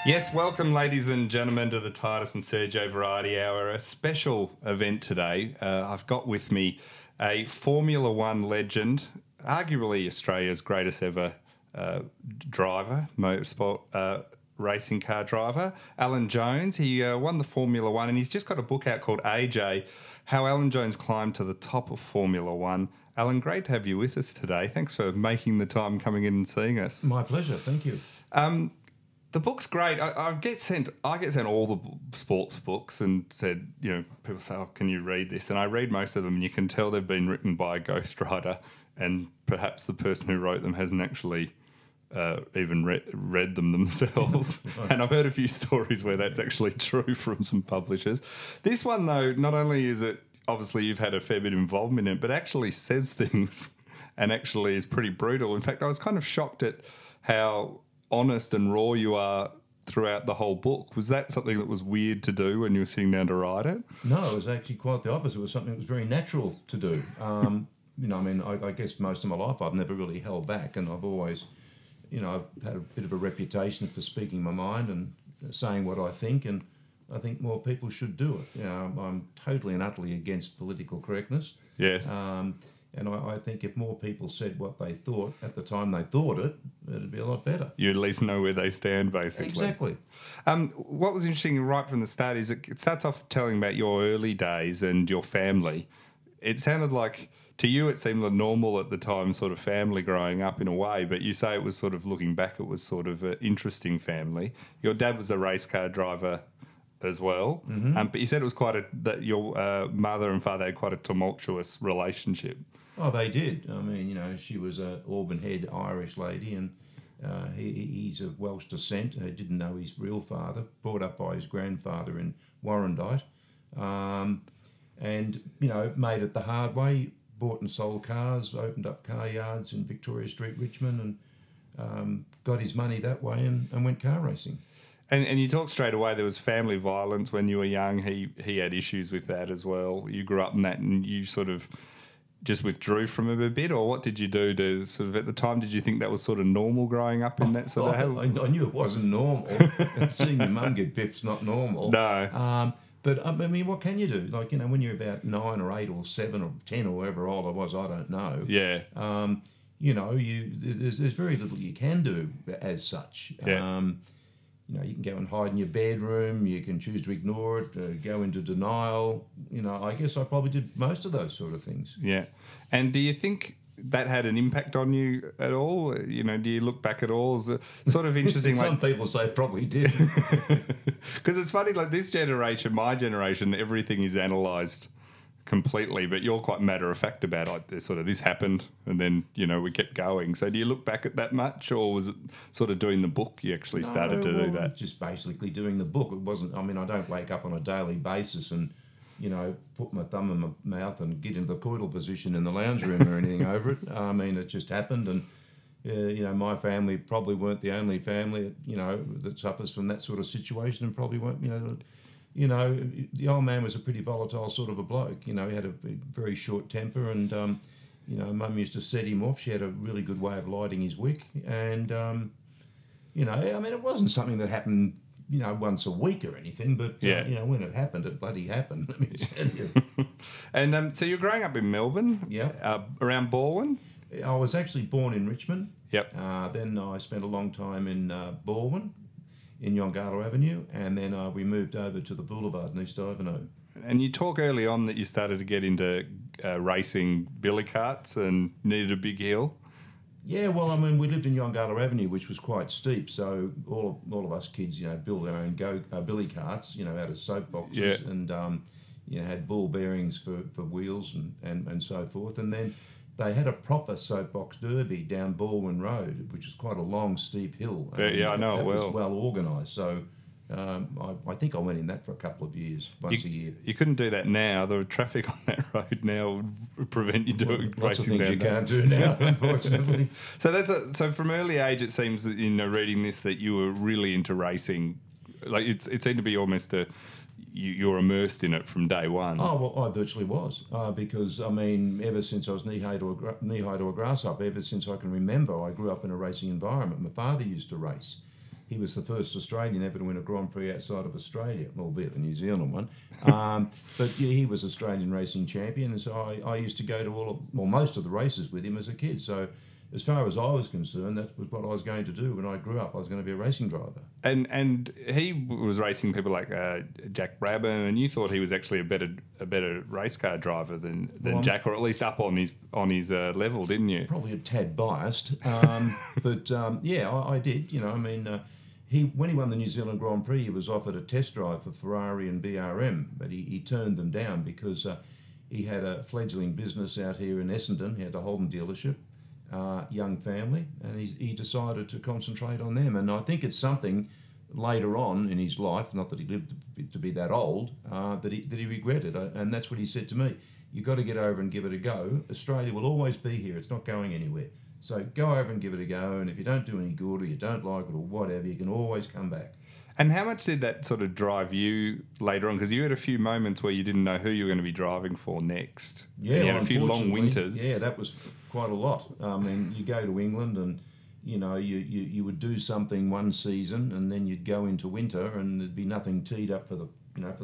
Yes, welcome, ladies and gentlemen, to the Titus and Sergio Variety Hour, a special event today. I've got with me a Formula One legend, arguably Australia's greatest ever driver, motorsport racing car driver, Alan Jones. He won the Formula One, and he's just got a book out called AJ, How Alan Jones Climbed to the Top of Formula One. Alan, great to have you with us today. Thanks for making the time, coming in and seeing us. My pleasure, thank you. The book's great. I get sent all the sports books and said, people say, oh, can you read this? And I read most of them, and you can tell they've been written by a ghostwriter, and perhaps the person who wrote them hasn't actually even read them themselves. And I've heard a few stories where that's actually true from some publishers. This one, though, not only is it, obviously you've had a fair bit of involvement in it, but actually says things and actually is pretty brutal. In fact, I was kind of shocked at how honest and raw you are throughout the whole book. Was that something that was weird to do when you were sitting down to write it? No, it was actually quite the opposite. It was something that was very natural to do. I guess most of my life I've never really held back, and I've always, I've had a bit of a reputation for speaking my mind and saying what I think, and I think more people should do it. I'm totally and utterly against political correctness. Yes. And I think if more people said what they thought at the time they thought it, it'd be a lot better. You at least know where they stand, basically. Exactly. What was interesting right from the start is it starts off telling about your early days and your family. It sounded like, to you, it seemed like normal at the time, sort of family growing up in a way, but you say it was sort of, looking back, it was sort of an interesting family. Your dad was a race car driver as well, but you said it was that your mother and father had quite a tumultuous relationship. Oh, they did. I mean, she was a Auburn Head Irish lady, and he's of Welsh descent. Didn't know his real father, brought up by his grandfather in Warrandyte, and made it the hard way. Bought and sold cars, opened up car yards in Victoria Street, Richmond, and got his money that way, and went car racing. And you talked straight away there was family violence when you were young. He had issues with that as well. You grew up in that, and you sort of just withdrew from him a bit, or what did you do to sort of, at the time, did you think that was sort of normal growing up in that sort of... I knew it wasn't normal. Seeing your mum get biffed's not normal. No. But I mean, what can you do? Like, when you're about 9 or 8 or 7 or 10 or however old I was, I don't know. Yeah. There's very little you can do as such. Yeah. You can go and hide in your bedroom. You can choose to ignore it, go into denial. I guess I probably did most of those sort of things. Yeah. And do you think that had an impact on you at all? Do you look back at all? It's sort of interesting. Some people say it probably did. Because it's funny, like this generation, my generation, everything is analysed completely, but you're quite matter of fact about it. Sort of, this happened, and then we kept going. So do you look back at that much, or was it sort of doing the book you actually started to do that? Just basically doing the book. It wasn't. I mean, I don't wake up on a daily basis and put my thumb in my mouth and get into the coital position in the lounge room or anything over it. I mean, it just happened, and my family probably weren't the only family that suffers from that sort of situation, and probably won't. The old man was a pretty volatile sort of a bloke. He had a very short temper, and Mum used to set him off. She had a really good way of lighting his wick, and it wasn't something that happened once a week or anything, but when it happened, it bloody happened. Let me tell you. And so you're growing up in Melbourne, around Balwyn. I was actually born in Richmond. Yep. Then I spent a long time in Balwyn, in Yongala Avenue, and then we moved over to the Boulevard in East Ivanhoe. And you talk early on that you started to get into racing billy carts and needed a big hill. Yeah, well, I mean, we lived in Yongala Avenue, which was quite steep, so all of us kids, built our own billy carts, out of soap boxes, and had ball bearings for wheels and so forth, and then they had a proper soapbox derby down Balwyn Road, which is quite a long, steep hill. I know it well. It was well organised, so I think I went in that for a couple of years, once a year. You couldn't do that now. The traffic on that road now would prevent you doing lots racing of things down you can't do now, unfortunately. So from early age, it seems that reading this that you were really into racing. Like it seemed to be almost you're immersed in it from day one. Oh, well, I virtually was, because, I mean, ever since I was knee-high to a grasshopper, ever since I can remember, I grew up in a racing environment. My father used to race, he was the first Australian ever to win a Grand Prix outside of Australia, albeit the New Zealand one. But yeah, he was Australian racing champion, and so I used to go to most of the races with him as a kid. So as far as I was concerned, that was what I was going to do when I grew up. I was going to be a racing driver. And he was racing people like Jack Brabham, and you thought he was actually a better race car driver than Jack, or at least up on his level, didn't you? Probably a tad biased, but yeah, I did. You know, I mean, when he won the New Zealand Grand Prix, he was offered a test drive for Ferrari and BRM, but he turned them down because he had a fledgling business out here in Essendon. He had the Holden dealership. Young family, and he decided to concentrate on them. And I think it's something later on in his life, not that he lived to be that old, that he regretted. And that's what he said to me. You've got to get over and give it a go. Australia will always be here. It's not going anywhere. So go over and give it a go. And if you don't do any good or you don't like it or whatever, you can always come back. And how much did that sort of drive you later on? Because you had a few moments where you didn't know who you were going to be driving for next. Yeah, and you had a few long winters. Yeah, that was quite a lot. I mean, you go to England and, you know, you would do something one season and then you'd go into winter and there'd be nothing teed up for the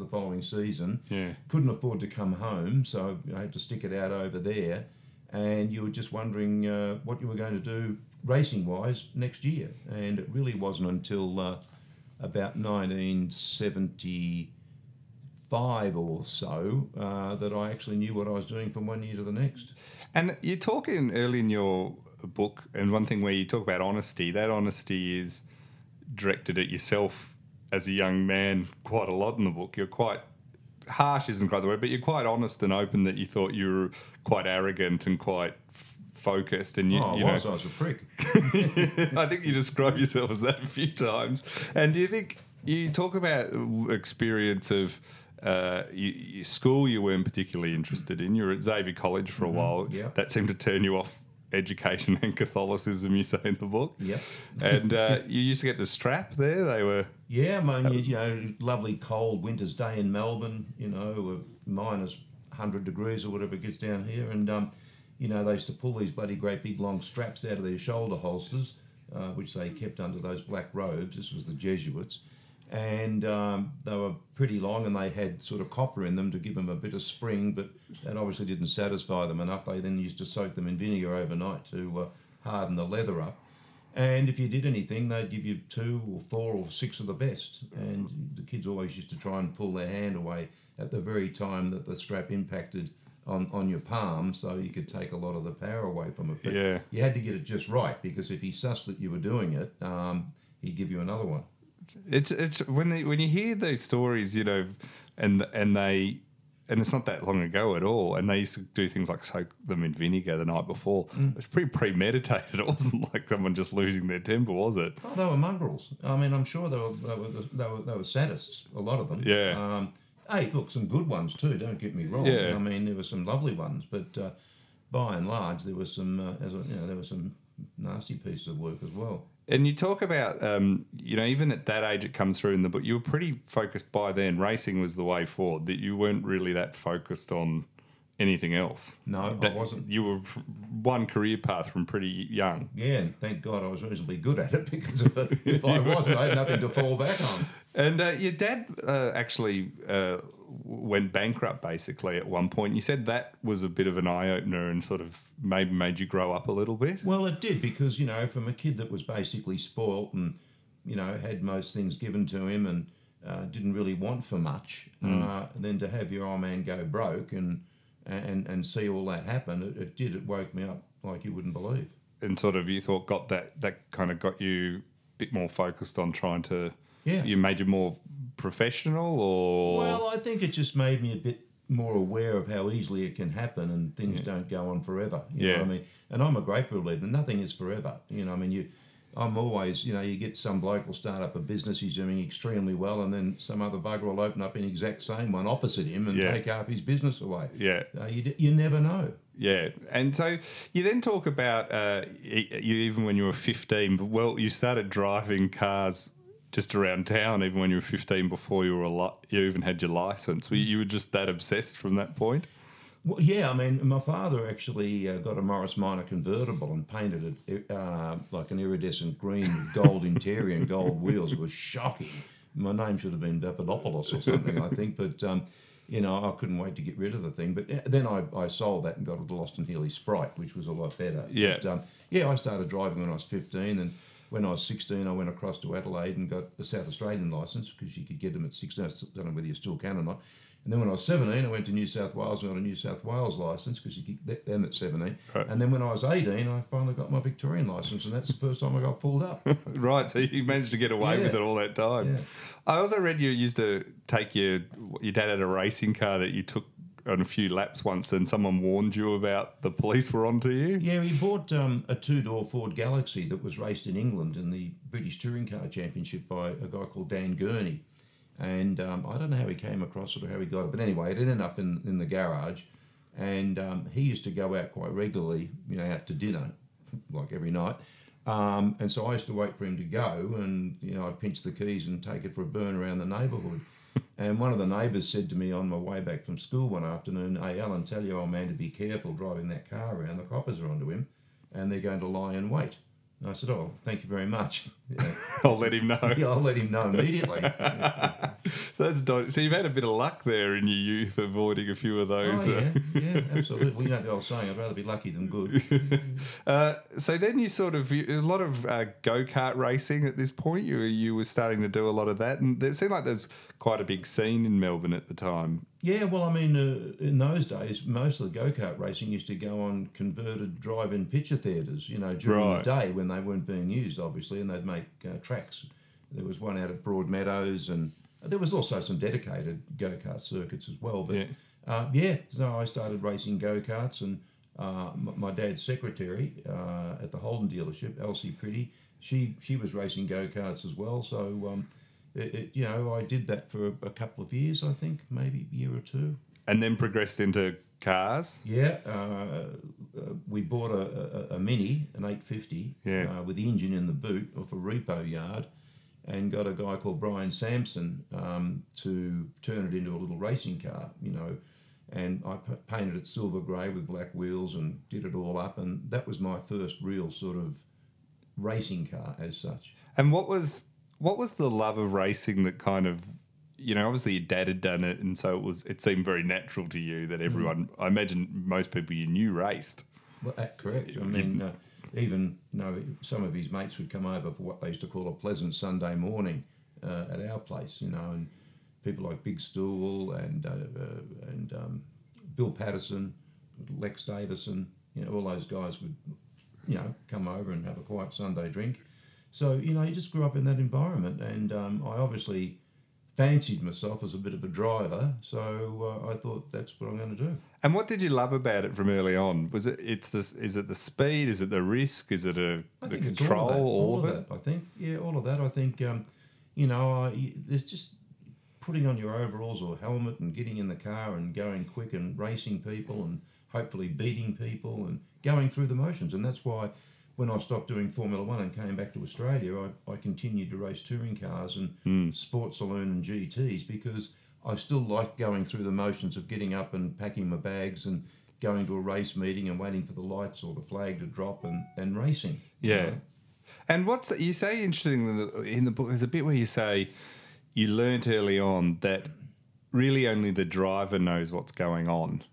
following season. Yeah. Couldn't afford to come home, so I had to stick it out over there. And you were just wondering what you were going to do racing-wise next year. And it really wasn't until about 1975 or so that I actually knew what I was doing from one year to the next. And you talk early in your book, and one thing where you talk about honesty, that honesty is directed at yourself as a young man quite a lot in the book. You're quite harsh, isn't quite the word, but you're quite honest and open that you thought you were quite arrogant and quite focused. And I was a prick. I think you describe yourself as that a few times. And do you think you talk about experience of school you weren't particularly interested in? You were at Xavier College for a while. Yep. That seemed to turn you off education and Catholicism, you say in the book. Yep. And you used to get the strap there. They were... Yeah, I mean, lovely cold winter's day in Melbourne, minus 100 degrees or whatever it gets down here. And, they used to pull these bloody great big long straps out of their shoulder holsters, which they kept under those black robes. This was the Jesuits. And they were pretty long and they had sort of copper in them to give them a bit of spring, but that obviously didn't satisfy them enough. They then used to soak them in vinegar overnight to harden the leather up. And if you did anything, they'd give you 2 or 4 or 6 of the best. And the kids always used to try and pull their hand away at the very time that the strap impacted on your palm, so you could take a lot of the power away from it. But you had to get it just right, because if he sussed that you were doing it, he'd give you another one. It's when you hear those stories, and it's not that long ago at all, and they used to do things like soak them in vinegar the night before. It was pretty premeditated. It wasn't like someone just losing their temper, was it? Oh, they were mongrels. I mean, I'm sure they were sadists, a lot of them. Yeah. Hey, look, some good ones too. Don't get me wrong. Yeah. I mean, there were some lovely ones, but by and large, there were some, there were some nasty pieces of work as well. And you talk about, even at that age it comes through in the book, you were pretty focused by then. Racing was the way forward, that you weren't really that focused on anything else. No, I wasn't. You were one career path from pretty young. Yeah, and thank God I was reasonably good at it, because if I wasn't, I had nothing to fall back on. And your dad actually went bankrupt basically at one point. You said that was a bit of an eye-opener and sort of maybe made you grow up a little bit. Well, it did, because, from a kid that was basically spoilt and, had most things given to him and didn't really want for much, and then to have your old man go broke and see all that happen, it woke me up like you wouldn't believe. And sort of you thought that kind of got you a bit more focused on trying to... Yeah. You made you more professional, or...? Well, I think it just made me a bit more aware of how easily it can happen and things don't go on forever. You know what I mean? And I'm a great believer, nothing is forever. I'm always, you get some bloke will start up a business, he's doing extremely well, and then some other bugger will open up an exact same one opposite him and take half his business away. Yeah. You never know. Yeah, and so you then talk about you even when you were 15, you started driving cars just around town even when you were 15 before you even had your licence. You were just that obsessed from that point? Well, yeah, I mean, my father actually got a Morris Minor convertible and painted it like an iridescent green with gold interior and gold wheels. It was shocking. My name should have been Papadopoulos or something, I think, but I couldn't wait to get rid of the thing. But then I sold that and got a Lost and Healy Sprite, which was a lot better. Yeah. But, I started driving when I was 15, and when I was 16, I went across to Adelaide and got a South Australian licence because you could get them at 16. I don't know whether you still can or not. And then when I was 17, I went to New South Wales and got a New South Wales licence because you could get them at 17. Right. And then when I was 18, I finally got my Victorian licence, and that's the first time I got pulled up. Right, so you managed to get away with it all that time. Yeah. I also read you used to take your dad had a racing car that you took on a few laps once, and someone warned you about the police were onto you. Yeah, he bought a two-door Ford Galaxy that was raced in England in the British Touring Car Championship by a guy called Dan Gurney. And I don't know how he came across it or how he got it, but anyway, it ended up in the garage. And he used to go out quite regularly, out to dinner, like every night. And so I used to wait for him to go, and I'd pinch the keys and take it for a burn around the neighbourhood. And one of the neighbours said to me on my way back from school one afternoon, "Hey, Alan, tell your old man to be careful driving that car around. The coppers are onto him, and they're going to lie in wait." And I said, "Oh, thank you very much." I'll let him know. Yeah, I'll let him know immediately. So you've had a bit of luck there in your youth, avoiding a few of those. Oh, yeah, absolutely. Well, you know the old saying, I'd rather be lucky than good. So then you a lot of go-kart racing at this point. You were starting to do a lot of that, and it seemed like there's quite a big scene in Melbourne at the time. Yeah, well, I mean, in those days, most of the go-kart racing used to go on converted drive-in picture theatres, during the day when they weren't being used, obviously, and they'd make tracks. There was one out at Broadmeadows, and there was also some dedicated go-kart circuits as well. But, so I started racing go-karts, and my dad's secretary at the Holden dealership, Elsie Pretty, she was racing go-karts as well, so... I did that for a couple of years, I think, maybe a year or two. And then progressed into cars? Yeah. We bought a Mini, an 850, with the engine in the boot off a repo yard, and got a guy called Brian Sampson to turn it into a little racing car, and I painted it silver grey with black wheels and did it all up, and that was my first real sort of racing car as such. And what was the love of racing that kind of, obviously your dad had done it, and so it seemed very natural to you that everyone, I imagine most people you knew raced. Well, correct. I mean, even, some of his mates would come over for what they used to call a pleasant Sunday morning at our place, and people like Big Stool and Bill Patterson, Lex Davison, all those guys would, come over and have a quiet Sunday drink. So, you just grew up in that environment, and I obviously fancied myself as a bit of a driver, so I thought that's what I'm going to do. And what did you love about it from early on? Is it the speed? Is it the risk? Is it the control? All of it? I think, yeah, all of that. I think, there's just putting on your overalls or helmet and getting in the car and going quick and racing people and hopefully beating people and going through the motions, and that's why... When I stopped doing Formula One and came back to Australia, I continued to race touring cars and sports saloon and GTs because I still liked going through the motions of getting up and packing my bags and going to a race meeting and waiting for the lights or the flag to drop and racing. Yeah. And you say interesting in the book, there's a bit where you say you learnt early on that really only the driver knows what's going on.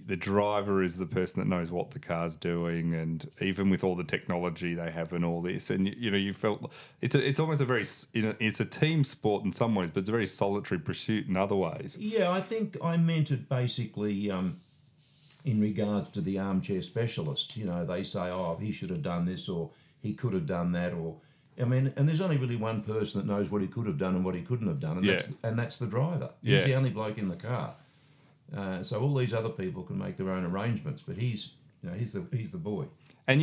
The driver is the person that knows what the car's doing, and even with all the technology they have and all this, and you felt it's almost a very it's a team sport in some ways, but it's a very solitary pursuit in other ways. Yeah, I think I meant it basically in regards to the armchair specialist. They say, oh, he should have done this or he could have done that, or and there's only really one person that knows what he could have done and what he couldn't have done, and that's the driver. He's the only bloke in the car. So all these other people can make their own arrangements, but he's the boy. And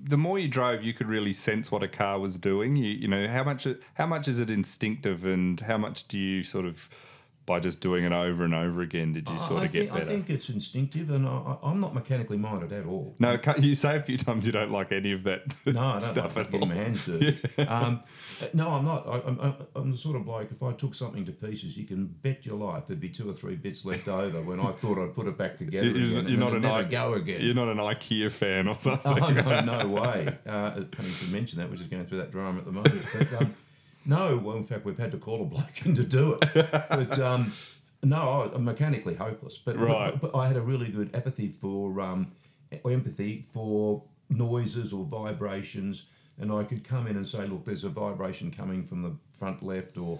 the more you drove, you could really sense what a car was doing. How much is it instinctive, and how much do you sort of by just doing it over and over again did you sort of get better? I think it's instinctive, and I'm not mechanically minded at all. No, you say a few times you don't like any of that No, I don't stuff like at getting all. my hands dirty. Yeah. No, I'm not. I'm the sort of bloke, if I took something to pieces, you can bet your life there'd be 2 or 3 bits left over when I thought I'd put it back together again. You're not go again. You're not an IKEA fan or something. Oh, no way. Funny to mention that, we're just going through that drama at the moment. But, no, well, in fact, we've had to call a bloke in to do it. But no, I'm mechanically hopeless. But I had a really good empathy for noises or vibrations, and I could come in and say, look, there's a vibration coming from the front left, or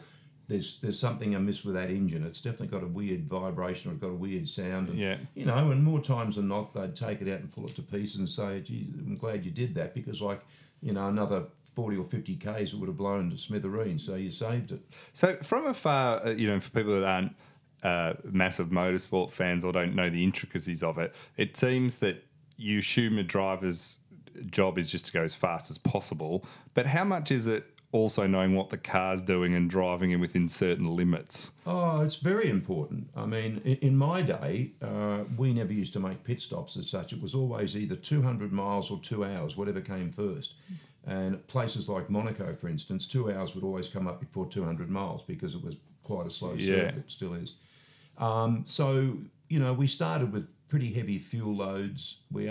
there's something amiss with that engine. It's definitely got a weird vibration, or it's got a weird sound. And, you know, and more times than not, they'd take it out and pull it to pieces and say, gee, I'm glad you did that, because, like, you know, another 40 or 50 Ks, it would have blown to smithereens, so you saved it. So from afar, you know, for people that aren't massive motorsport fans or don't know the intricacies of it, it seems that you assume a driver's job is just to go as fast as possible, but how much is it also knowing what the car's doing and driving it within certain limits? Oh, it's very important. I mean, in my day, we never used to make pit stops as such. It was always either 200 miles or 2 hours, whatever came first. And places like Monaco, for instance, 2 hours would always come up before 200 miles because it was quite a slow circuit, still is. So, you know, we started with pretty heavy fuel loads. We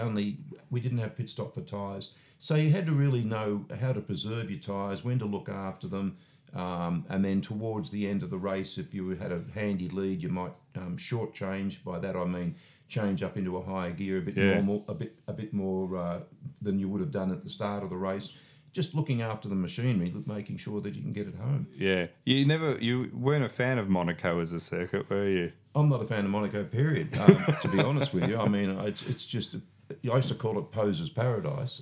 didn't have pit stop for tyres. So you had to really know how to preserve your tyres, when to look after them, and then towards the end of the race, if you had a handy lead, you might short change. By that I mean change up into a higher gear, a bit more than you would have done at the start of the race. Just looking after the machinery, making sure that you can get it home. Yeah. You weren't a fan of Monaco as a circuit, were you? I'm not a fan of Monaco, period, to be honest with you. I mean, it's just, I used to call it poser's paradise.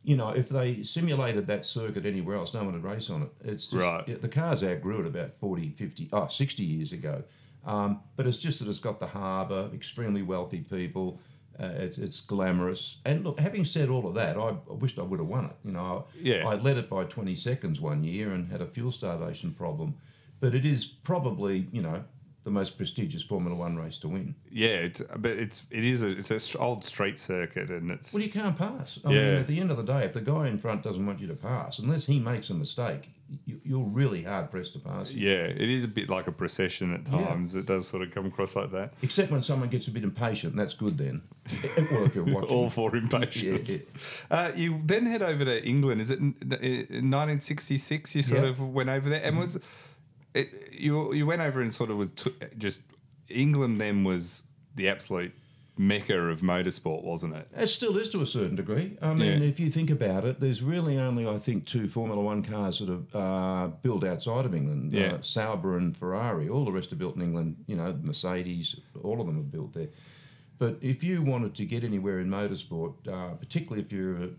You know, if they simulated that circuit anywhere else, no one would race on it. It's just, the cars outgrew it about 60 years ago. But it's just that it's got the harbour, extremely wealthy people. It's glamorous. And look, having said all of that, I wished I would have won it. You know, I led it by 20 seconds one year and had a fuel starvation problem. But it is probably, you know, the most prestigious Formula One race to win. Yeah, it's an old street circuit, and it's... Well, you can't pass. I mean, at the end of the day, if the guy in front doesn't want you to pass, unless he makes a mistake, you're really hard-pressed to pass. Yeah, it is a bit like a procession at times. It does sort of come across like that. Except when someone gets a bit impatient, and that's good then. Well, if you're watching. All for impatience. Yeah. You then head over to England. Is it in 1966 you sort of went over there? And was... You went over and sort of was just England then was the absolute mecca of motorsport, wasn't it? It still is to a certain degree. I mean, if you think about it, there's really only, I think, 2 Formula One cars that are built outside of England. Sauber and Ferrari. All the rest are built in England. You know, Mercedes, all of them are built there. But if you wanted to get anywhere in motorsport, particularly if you're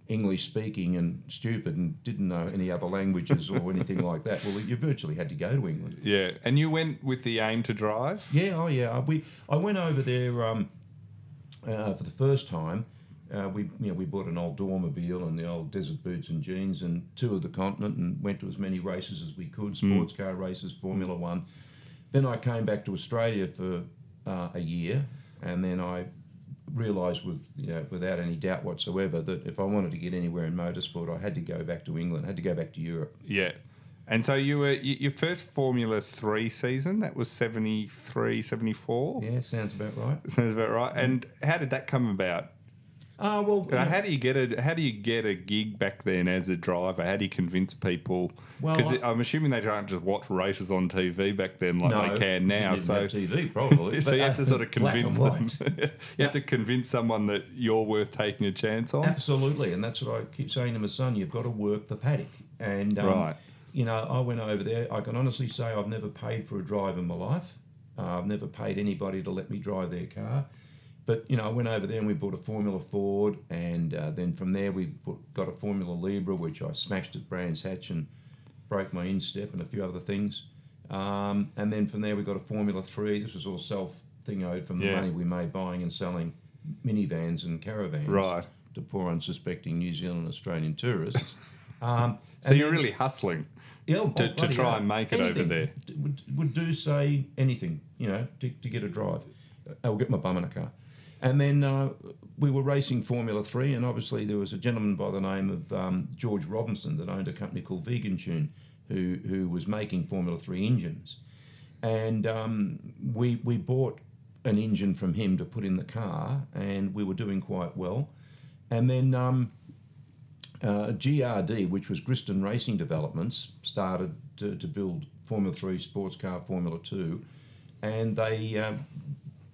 English speaking and stupid and didn't know any other languages or anything like that, well, you virtually had to go to England. Yeah, and you went with the aim to drive? Yeah, I went over there for the first time. We bought an old Dormobile and the old Desert Boots and Jeans and toured the continent and went to as many races as we could, sports car races, Formula One. Then I came back to Australia for a year, and then I realised without any doubt whatsoever that if I wanted to get anywhere in motorsport, I had to go back to England, had to go back to Europe. Yeah. And so you were your first Formula 3 season, that was 73, 74? Yeah, sounds about right. Sounds about right. And how did that come about? How do you get a gig back then as a driver? How do you convince people? Because I'm assuming they can't just watch races on TV back then like they can now. So TV probably. So you have to sort of convince them. You have to convince someone that you're worth taking a chance on. Absolutely, and that's what I keep saying to my son. You've got to work the paddock. And you know, I went over there. I can honestly say I've never paid for a drive in my life. I've never paid anybody to let me drive their car. But, you know, I went over there and we bought a Formula Ford, and then from there we got a Formula Libra, which I smashed at Brands Hatch and broke my instep and a few other things. And then from there we got a Formula 3. This was all self-thingoed from the money we made buying and selling minivans and caravans to poor unsuspecting New Zealand and Australian tourists. So you're really hustling Yeah, to try and make it over there. Would do, say, anything, to get a drive. I'll get my bum in a car. And then we were racing Formula 3, and obviously there was a gentleman by the name of George Robinson that owned a company called Vegan Tune, who was making Formula 3 engines. And we bought an engine from him to put in the car, and we were doing quite well. And then GRD, which was Griston Racing Developments, started to build Formula 3 sports car Formula 2, and they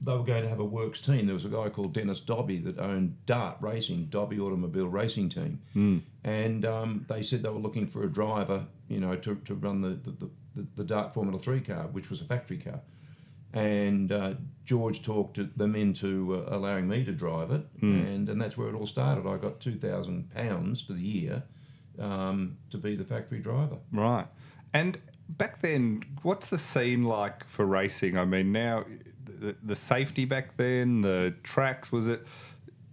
were going to have a works team. There was a guy called Dennis Dobby that owned Dart Racing, Dobby Automobile Racing Team, and they said they were looking for a driver, to run the Dart Formula 3 car, which was a factory car. And George talked them into allowing me to drive it, and that's where it all started. I got £2,000 for the year to be the factory driver. Right. And back then, what's the scene like for racing? I mean, now the safety back then, the tracks, was it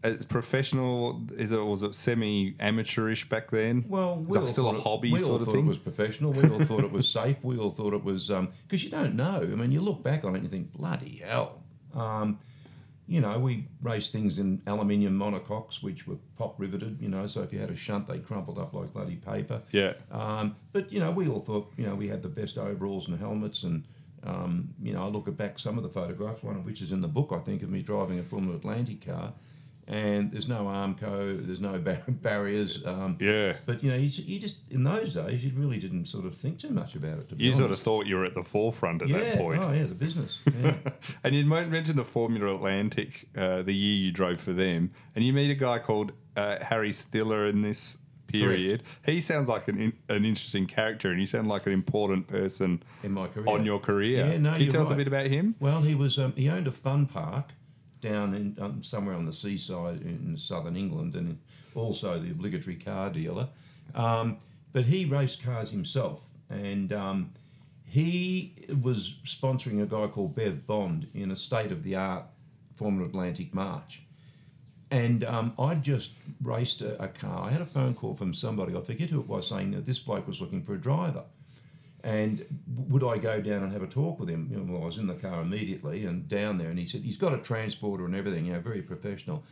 as professional? Was it semi-amateurish back then? Well, was it still a hobby sort of thing? We all thought it was professional. We all thought it was safe. We all thought it was because you don't know. I mean, you look back on it and you think, bloody hell. We raced things in aluminium monocoques, which were pop riveted. So if you had a shunt, they crumpled up like bloody paper. Yeah. But we all thought we had the best overalls and helmets, and I look back some of the photographs, one of which is in the book, I think, of me driving a Formula Atlantic car. And there's no Armco, there's no barriers. Yeah. But, you just, in those days, you really didn't sort of think too much about it, to be You honest. sort of thought you were at the forefront at that point. Oh, yeah, the business. Yeah. And you mentioned the Formula Atlantic, the year you drove for them, and you meet a guy called Harry Stiller in this period. Correct. He sounds like an interesting character, and he sounded like an important person in my career. On your career. Yeah, no, Can you tell us a bit about him? Well, he owned a fun park down in somewhere on the seaside in southern England, and also the obligatory car dealer. But he raced cars himself, and he was sponsoring a guy called Bev Bond in a state-of-the-art Formula Atlantic March. And I'd just raced a car. I had a phone call from somebody, I forget who it was, saying that this bloke was looking for a driver. And would I go down and have a talk with him? Well, I was in the car immediately and down there, and he said, he's got a transporter and everything, very professional.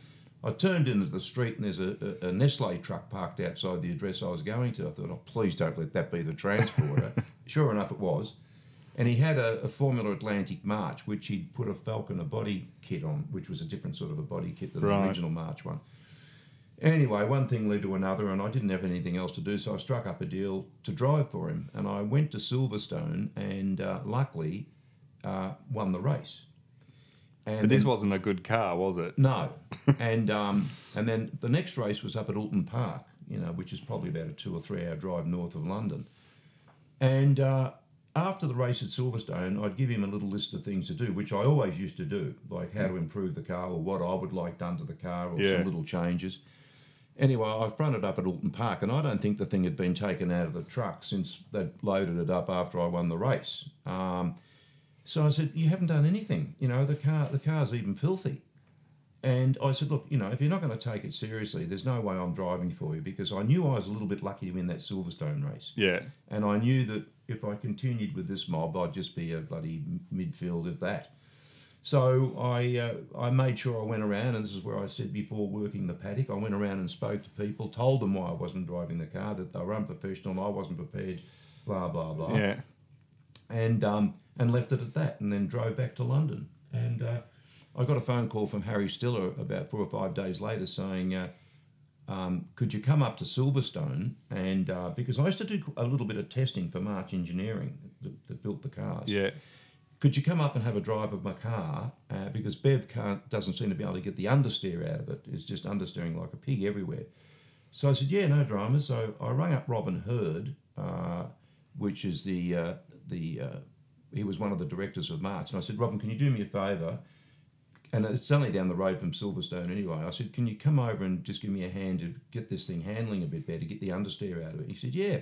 I turned into the street, and there's a Nestle truck parked outside the address I was going to. I thought, oh, please don't let that be the transporter. Sure enough, it was. And he had a Formula Atlantic March, which he'd put a Falconer body kit on, which was a different sort of a body kit than the original March one. Anyway, one thing led to another, and I didn't have anything else to do, so I struck up a deal to drive for him. And I went to Silverstone and luckily won the race. But this wasn't a good car, was it? No. And then the next race was up at Alton Park, which is probably about a 2 or 3 hour drive north of London. And after the race at Silverstone, I'd give him a little list of things to do, which I always used to do, like how to improve the car or what I would like done to the car or some little changes. Anyway, I fronted up at Alton Park, and I don't think the thing had been taken out of the truck since they'd loaded it up after I won the race. So I said, you haven't done anything. The car's even filthy. And I said, look, if you're not going to take it seriously, there's no way I'm driving for you, because I knew I was a little bit lucky to win that Silverstone race. Yeah. And I knew that if I continued with this mob, I'd just be a bloody midfield of that. So I made sure I went around, and this is where I said before working the paddock, I went around and spoke to people, told them why I wasn't driving the car, that they were unprofessional, I wasn't prepared, blah, blah, blah. Yeah. And left it at that, and then drove back to London. And I got a phone call from Harry Stiller about 4 or 5 days later saying, could you come up to Silverstone? And because I used to do a little bit of testing for March Engineering that built the cars. Yeah. Could you come up and have a drive of my car? Because Bev doesn't seem to be able to get the understeer out of it. It's just understeering like a pig everywhere. So I said, yeah, no dramas. So I rang up Robin Hurd, which is he was one of the directors of March. And I said, Robin, can you do me a favour? And it's only down the road from Silverstone anyway. I said, can you come over and just give me a hand to get this thing handling a bit better, get the understeer out of it? He said, yeah.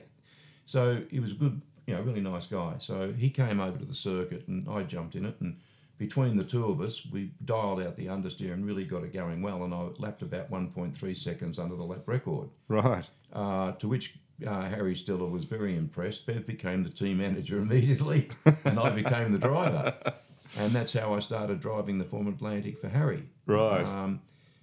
So he was a good, really nice guy. So he came over to the circuit and I jumped in it. And between the two of us, we dialed out the understeer and really got it going well. And I lapped about 1.3 seconds under the lap record. Right. To which Harry Stiller was very impressed. Bev became the team manager immediately, and I became the driver. And that's how I started driving the Formula Atlantic for Harry. Right.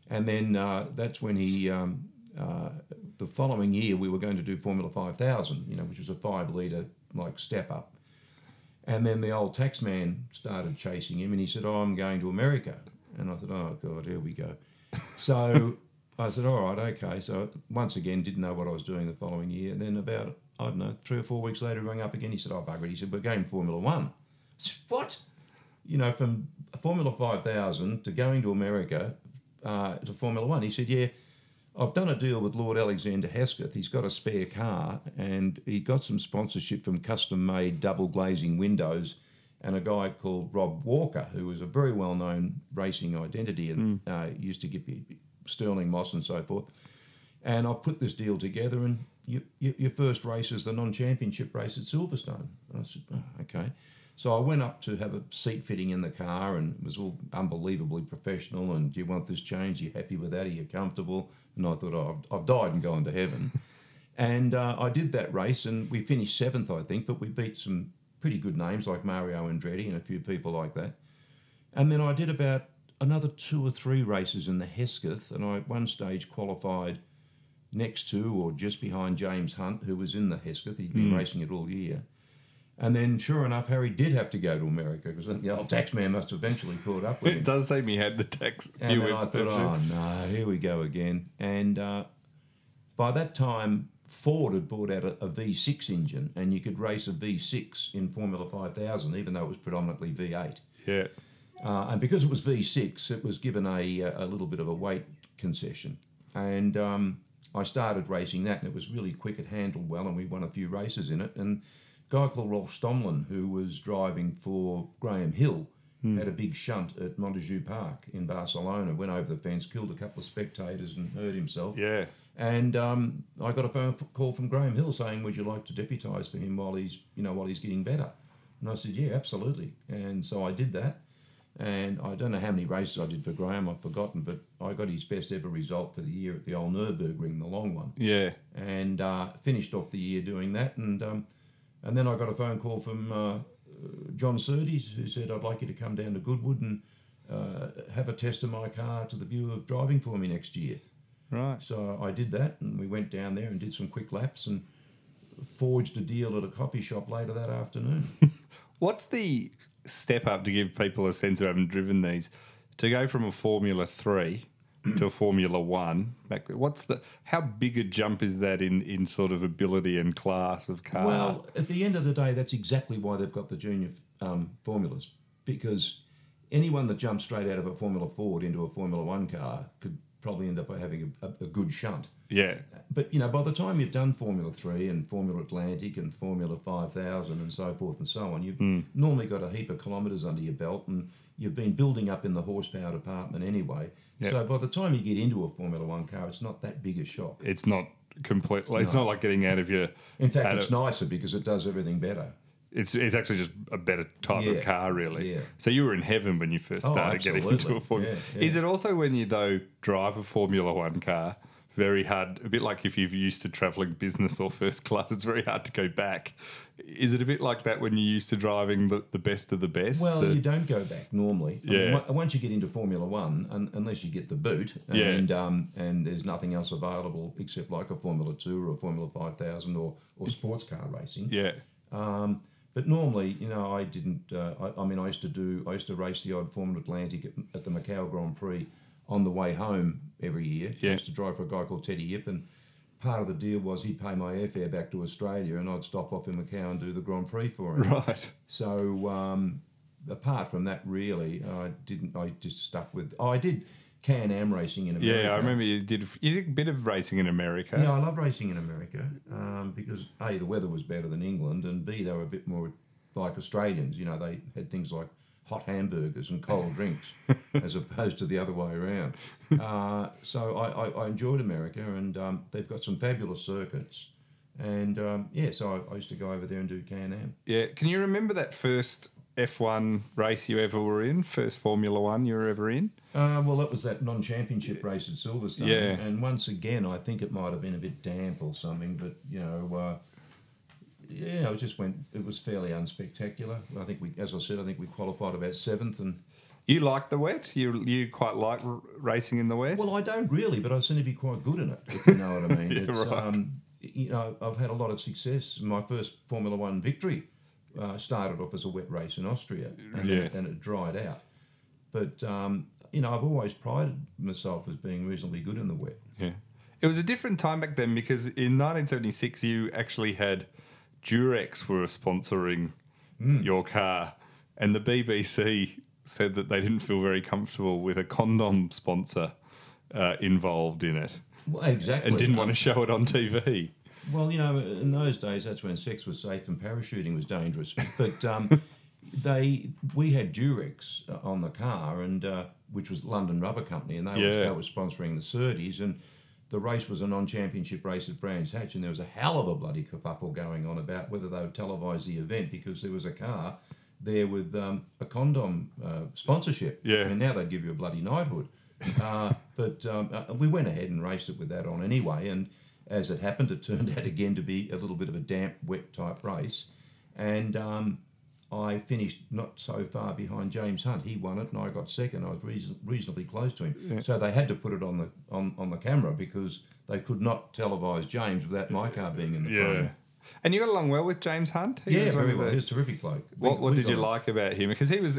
And then that's when he, the following year, we were going to do Formula 5000, which was a 5-litre step up. And then the old tax man started chasing him, and he said, "Oh, I'm going to America." And I thought, "Oh God, here we go." So I said, "All right, okay." So once again, didn't know what I was doing the following year. And then about, I don't know, 3 or 4 weeks later, he rang up again. He said, "Oh, bugger it." He said, "We're going Formula One." I said, "What?" From Formula 5000 to going to America to Formula One. He said, "Yeah, I've done a deal with Lord Alexander Hesketh. He's got a spare car, and he got some sponsorship from custom-made double glazing windows and a guy called Rob Walker, who was a very well-known racing identity and used to give Sterling Moss and so forth. And I've put this deal together, and your first race is the non-championship race at Silverstone." I said, "Oh, okay." So I went up to have a seat fitting in the car, and it was all unbelievably professional. And, "Do you want this change? Are you happy with that? Are you comfortable?" And I thought, "Oh, I've died and gone to heaven." And I did that race, and we finished 7th, I think, but we beat some pretty good names like Mario Andretti and a few people like that. And then I did about another 2 or 3 races in the Hesketh, and I at one stage qualified next to or just behind James Hunt, who was in the Hesketh. He'd been racing it all year. And then, sure enough, Harry did have to go to America because the old tax man must have eventually caught up with him. It does seem he had the tax. And then I thought, oh, no, here we go again. And by that time, Ford had brought out a V6 engine, and you could race a V6 in Formula 5000, even though it was predominantly V8. Yeah. And because it was V6, it was given a little bit of a weight concession. And I started racing that, and it was really quick. It handled well, and we won a few races in it. And a guy called Rolf Stomlin, who was driving for Graham Hill, had a big shunt at Montjuïc Park in Barcelona, went over the fence, killed a couple of spectators and hurt himself. Yeah. And I got a phone call from Graham Hill saying, "Would you like to deputise for him while he's getting better?" And I said, "Yeah, absolutely." And so I did that. And I don't know how many races I did for Graham, I've forgotten, but I got his best ever result for the year at the old Nürburgring, the long one. Yeah. And finished off the year doing that. And then I got a phone call from John Surtees, who said, "I'd like you to come down to Goodwood and have a test of my car to the view of driving for me next year." Right. So I did that, and we went down there and did some quick laps and forged a deal at a coffee shop later that afternoon. What's the step up, to give people a sense who haven't driven these, to go from a Formula 3 to a Formula 1? How big a jump is that in sort of ability and class of car? Well, at the end of the day, that's exactly why they've got the junior formulas, because anyone that jumps straight out of a Formula Ford into a Formula 1 car could probably end up having a good shunt. Yeah. But, by the time you've done Formula 3 and Formula Atlantic and Formula 5000 and so forth and so on, you've normally got a heap of kilometres under your belt, and you've been building up in the horsepower department anyway. Yep. So by the time you get into a Formula 1 car, it's not that big a shock. It's not completely. It's not like getting out of your... In fact, it's nicer because it does everything better. It's actually just a better type of car, really. Yeah. So you were in heaven when you first started getting into a Formula. Yeah. Is it also when you, though, drive a Formula 1 car, very hard, a bit like if you're used to travelling business or first class, it's very hard to go back. Is it a bit like that when you're used to driving the best of the best? Well, you don't go back normally. Yeah. I mean, once you get into Formula 1, unless you get the boot, and there's nothing else available except like a Formula 2 or a Formula 5000 or sports car racing. Yeah. But normally, I didn't. I used to race the odd Formula Atlantic at the Macau Grand Prix on the way home every year. Yeah. I used to drive for a guy called Teddy Yip, and part of the deal was he'd pay my airfare back to Australia, and I'd stop off in Macau and do the Grand Prix for him. Right. So apart from that, really, I didn't. I just stuck with. I did Can-Am racing in America. Yeah, I remember you did a bit of racing in America. Yeah, I love racing in America because A, the weather was better than England, and B, they were a bit more like Australians. They had things like hot hamburgers and cold drinks as opposed to the other way around. So I enjoyed America, and they've got some fabulous circuits. And so I used to go over there and do Can-Am. Yeah, can you remember that first F1 race you ever were in? First Formula One you were ever in? Well, that was that non-championship race at Silverstone. Yeah. And once again, I think it might have been a bit damp or something, but, it just went, it was fairly unspectacular. I think as I said, we qualified about 7th. And you like the wet? You quite like racing in the wet? well, I don't really, but I seem to be quite good in it, if you know what I mean. Yeah, it's, right. I've had a lot of success. My first Formula One victory started off as a wet race in Austria, and then it dried out. But, I've always prided myself as being reasonably good in the wet. Yeah. It was a different time back then because in 1976 you actually had Durex were sponsoring your car, and the BBC said that they didn't feel very comfortable with a condom sponsor involved in it. Well, exactly. And didn't want to show it on TV. Well, in those days, that's when sex was safe and parachuting was dangerous. But we had Durex on the car, and which was London Rubber Company, and they were sponsoring the Surtees, and the race was a non-championship race at Brands Hatch, and there was a hell of a bloody kerfuffle going on about whether they would televise the event because there was a car there with a condom sponsorship. Yeah. And now they'd give you a bloody knighthood. But we went ahead and raced it with that on anyway, and as it happened, it turned out again to be a little bit of a damp, wet type race. And I finished not so far behind James Hunt. He won it, and I got second. I was reasonably close to him. Yeah. So they had to put it on the camera because they could not televise James without my car being in the frame. And you got along well with James Hunt? He was very well. He was a terrific bloke. What did you like about him? Because he was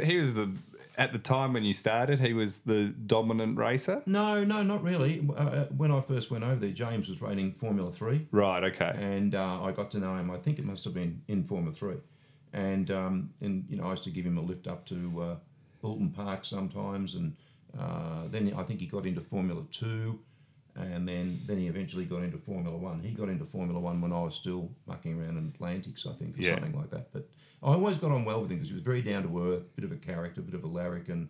at the time when you started, he was the dominant racer? No, not really. When I first went over there, James was racing Formula 3. Right, okay. And I got to know him, I think it must have been in Formula 3. And I used to give him a lift up to Alton Park sometimes, and then I think he got into Formula 2, and then he eventually got into Formula 1. He got into Formula 1 when I was still mucking around in Atlantics, I think, or something like that. But I always got on well with him because he was very down to earth, bit of a character, bit of a larrikin,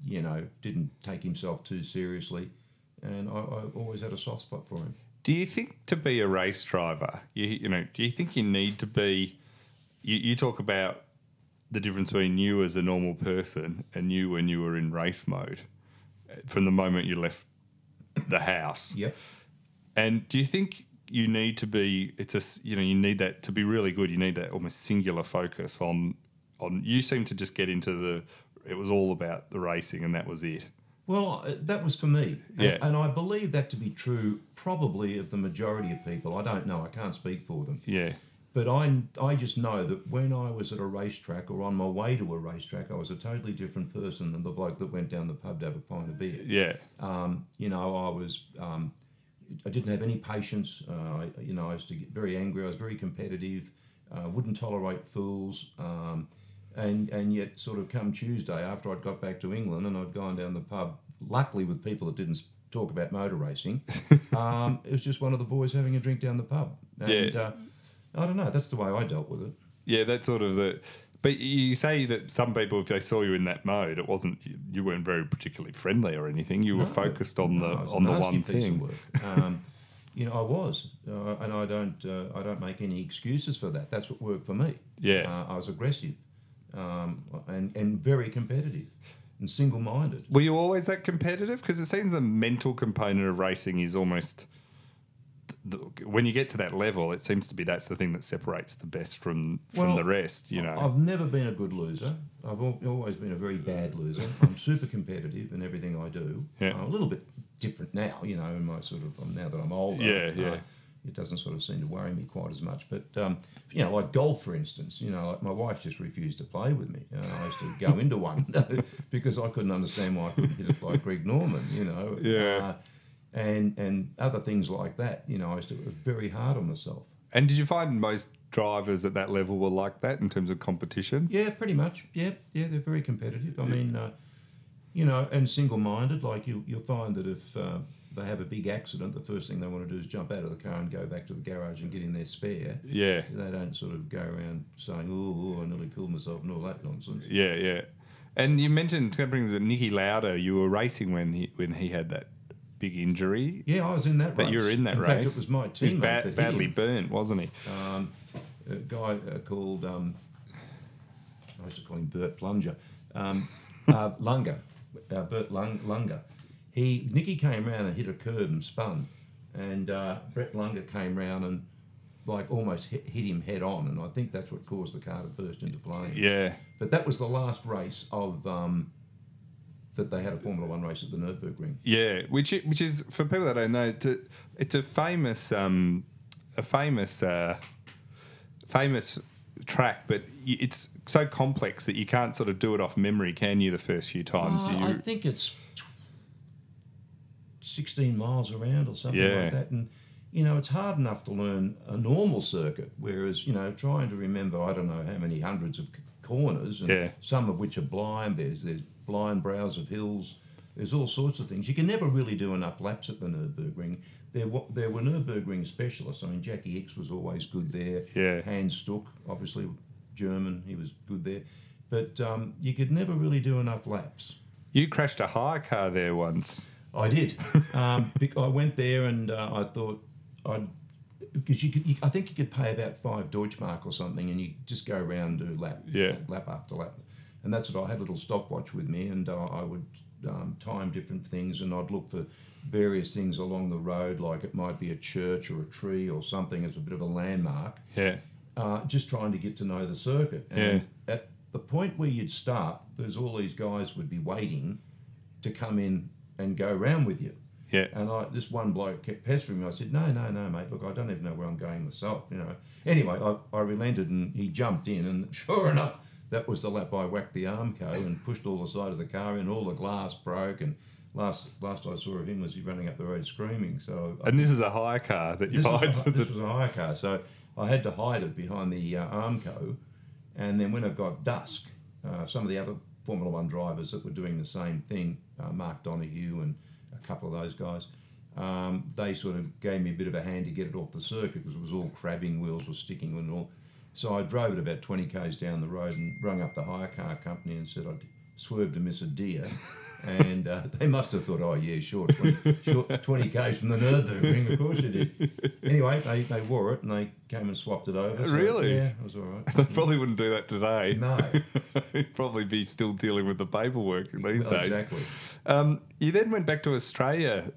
didn't take himself too seriously, and I always had a soft spot for him. Do you think to be a race driver, do you think you need to be... You talk about the difference between you as a normal person and you when you were in race mode from the moment you left the house. Yep. And do you think you need to be, you need that to be really good, you need that almost singular focus on you seem to just get into it was all about the racing and that was it. Well, that was for me. Yeah. And I believe that to be true probably of the majority of people. I don't know, I can't speak for them. Yeah. But I just know that when I was at a racetrack or on my way to a racetrack, I was a totally different person than the bloke that went down the pub to have a pint of beer. Yeah. I didn't have any patience. I used to get very angry. I was very competitive. Wouldn't tolerate fools. And yet, sort of come Tuesday after I'd got back to England and I'd gone down the pub, luckily with people that didn't talk about motor racing, it was just one of the boys having a drink down the pub. And, I don't know. That's the way I dealt with it. Yeah, that's sort of the... But you say that some people, if they saw you in that mode, it wasn't... You weren't very particularly friendly or anything. You were focused on the one thing. I was, and I don't make any excuses for that. That's what worked for me. Yeah, I was aggressive, and very competitive, and single-minded. Were you always that competitive? Because it seems the mental component of racing is almost... when you get to that level, it seems to be that's the thing that separates the best from the rest, I've never been a good loser. I've always been a very bad loser. I'm super competitive in everything I do. Yeah. I'm a little bit different now, in my sort of, now that I'm older. Yeah. It doesn't sort of seem to worry me quite as much. But, like golf, for instance, like my wife just refused to play with me. I used to go into one because I couldn't understand why I couldn't hit it like Greg Norman, Yeah. And other things like that. I used to work very hard on myself. And did you find most drivers at that level were like that in terms of competition? Yeah, pretty much. Yeah, they're very competitive. I mean, and single-minded. Like you'll find that if they have a big accident, the first thing they want to do is jump out of the car and go back to the garage and get in their spare. Yeah. They don't sort of go around saying, oh, I nearly killed myself and all that nonsense. Yeah. And you mentioned, Nicky Lauda, you were racing when he had that big injury. Yeah, I was in that race. That you were in that race. In fact, it was my teammate. He was badly burnt, wasn't he? A guy called I used to call him Bert Plunger, Lunger, Bert Lunger. Nicky came round and hit a curb and spun, and Brett Lunger came round and like almost hit him head on, and I think that's what caused the car to burst into flames. Yeah. But that was the last race of that they had a Formula One race at the Nürburgring. Yeah, which is, for people that don't know, it's a famous famous track, but it's so complex that you can't sort of do it off memory, can you? The first few times, I think it's 16 miles around or something like that, and it's hard enough to learn a normal circuit, whereas trying to remember I don't know how many hundreds of corners, and some of which are blind. There's blind brows of hills. There's all sorts of things. You can never really do enough laps at the Nürburgring. There were Nürburgring specialists. I mean, Jackie Hicks was always good there. Yeah. Hans Stuck, obviously German, he was good there. But you could never really do enough laps. You crashed a hire car there once. I did. I went there and I thought because I think you could pay about $5 Deutschmark or something, and you just go around and do lap after lap. And that's what I had a little stopwatch with me, and I would time different things, and I'd look for various things along the road, like it might be a church or a tree or something as a bit of a landmark. Yeah. Just trying to get to know the circuit. And at the point where you'd start, there's all these guys would be waiting to come in and go round with you. Yeah. And this one bloke kept pestering me. I said, no, mate, look, I don't even know where I'm going myself, Anyway, I relented, and he jumped in, and sure enough, that was the lap I whacked the Armco and pushed all the side of the car in, all the glass broke, and last I saw of him was he running up the road screaming. And this is a hire car that you've hired for this was a hire car, so I had to hide it behind the Armco, and then when it got dusk, some of the other Formula One drivers that were doing the same thing, Mark Donoghue and a couple of those guys, they sort of gave me a bit of a hand to get it off the circuit because it was all crabbing, wheels were sticking and all. So I drove it about 20 k's down the road and rung up the hire car company and said I'd swerved to miss a deer. And they must have thought, oh, yeah, sure, 20 k's from the Nürburgring, of course you did. Anyway, they wore it and they came and swapped it over. So, really? Yeah, it was all right. They probably wouldn't do that today. No. He'd probably be still dealing with the paperwork these days. Exactly. You then went back to Australia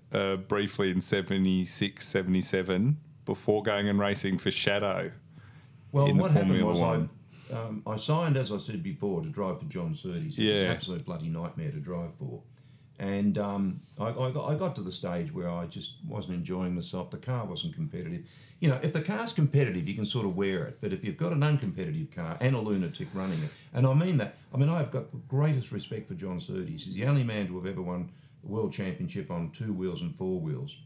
briefly in 76, 77 before going and racing for Shadow. Well, what happened was One. I signed, as I said before, to drive for John Surtees. It was an absolute bloody nightmare to drive for. And I got to the stage where I just wasn't enjoying myself. The car wasn't competitive. If the car's competitive, you can sort of wear it. But if you've got an uncompetitive car and a lunatic running it, and I mean that, I've got the greatest respect for John Surtees. He's the only man to have ever won the World Championship on 2 wheels and 4 wheels.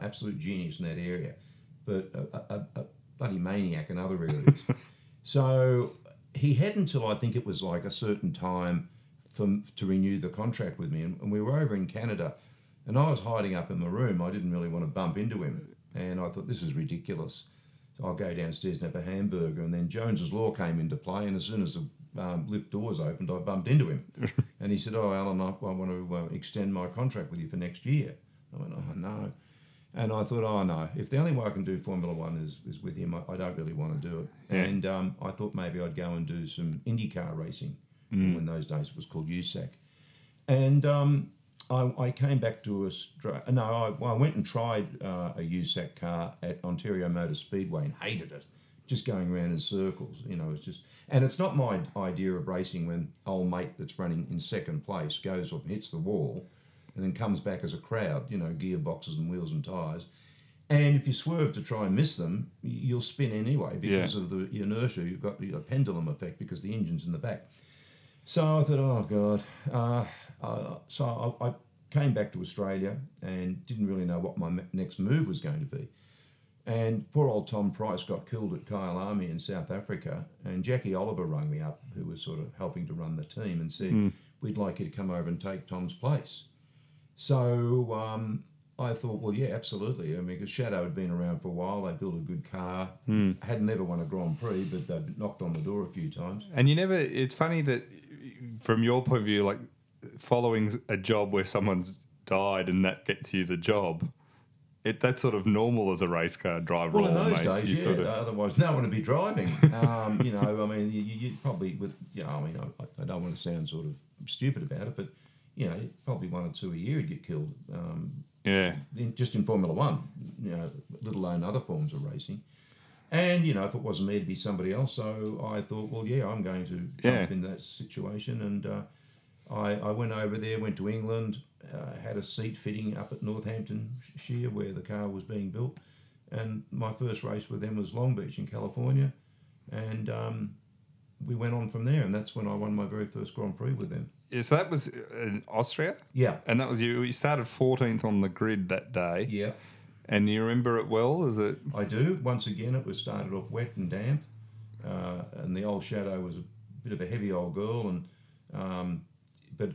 Absolute genius in that area. But a bloody maniac in other areas. So he had until I think it was like a certain time to renew the contract with me. And we were over in Canada, and I was hiding up in my room. I didn't really want to bump into him. And I thought, this is ridiculous. So I'll go downstairs and have a hamburger. And then Jones's Law came into play, and as soon as the lift doors opened, I bumped into him. And he said, oh, Alan, I want to extend my contract with you for next year. I went, oh, no. And I thought, oh, no, if the only way I can do Formula One is with him, I don't really want to do it. Yeah. And I thought maybe I'd go and do some IndyCar racing. In those days it was called USAC. And I came back to Australia. No, I went and tried a USAC car at Ontario Motor Speedway and hated it. Just going around in circles, it's just... And it's not my idea of racing when old mate that's running in second place goes up and hits the wall and then comes back as a crowd, gearboxes and wheels and tyres. And if you swerve to try and miss them, you'll spin anyway because of the inertia. You've got the pendulum effect because the engine's in the back. So I thought, oh, God. So I came back to Australia and didn't really know what my next move was going to be. And poor old Tom Price got killed at Kyalami in South Africa, and Jackie Oliver rang me up, who was sort of helping to run the team, and said, we'd like you to come over and take Tom's place. So I thought, well, yeah, absolutely. Because Shadow had been around for a while. They built a good car. Had never won a Grand Prix, but they'd knocked on the door a few times. And it's funny that from your point of view, like following a job where someone's died and that gets you the job, that's sort of normal as a race car driver. Well, in those almost. days, You otherwise no one would be driving. You know, I mean, you probably would, I mean, I don't want to sound sort of stupid about it, but, you know, probably 1 or 2 a year would get killed. Just in Formula One, you know, let alone other forms of racing. And, you know, if it wasn't me, to be somebody else. So I thought, well, I'm going to jump in that situation. And I went over there, went to England, had a seat fitting up at Northamptonshire where the car was being built. And my first race with them was Long Beach in California. And we went on from there. And that's when I won my very first Grand Prix with them. Yeah, so that was in Austria? Yeah. And that was you. You started 14th on the grid that day. Yeah. And you remember it well? Is it? I do. Once again, it was started off wet and damp. And the old Shadow was a bit of a heavy old girl, and but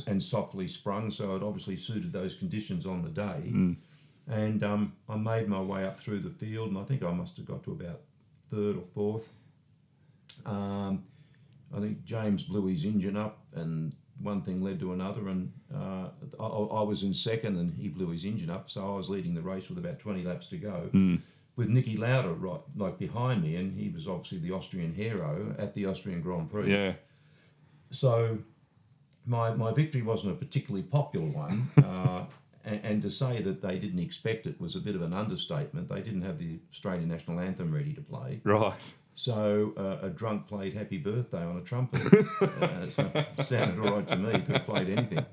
and softly sprung, so it obviously suited those conditions on the day. And I made my way up through the field, and I think I must have got to about third or fourth. I think James blew his engine up, and one thing led to another, and I was in second, and he blew his engine up, so I was leading the race with about 20 laps to go, with Nicky Lauda right behind me, and he was obviously the Austrian hero at the Austrian Grand Prix. Yeah. So my victory wasn't a particularly popular one, and to say that they didn't expect it was a bit of an understatement. They didn't have the Australian national anthem ready to play. Right. So a drunk played Happy Birthday on a trumpet. So it sounded all right to me. Could have played anything.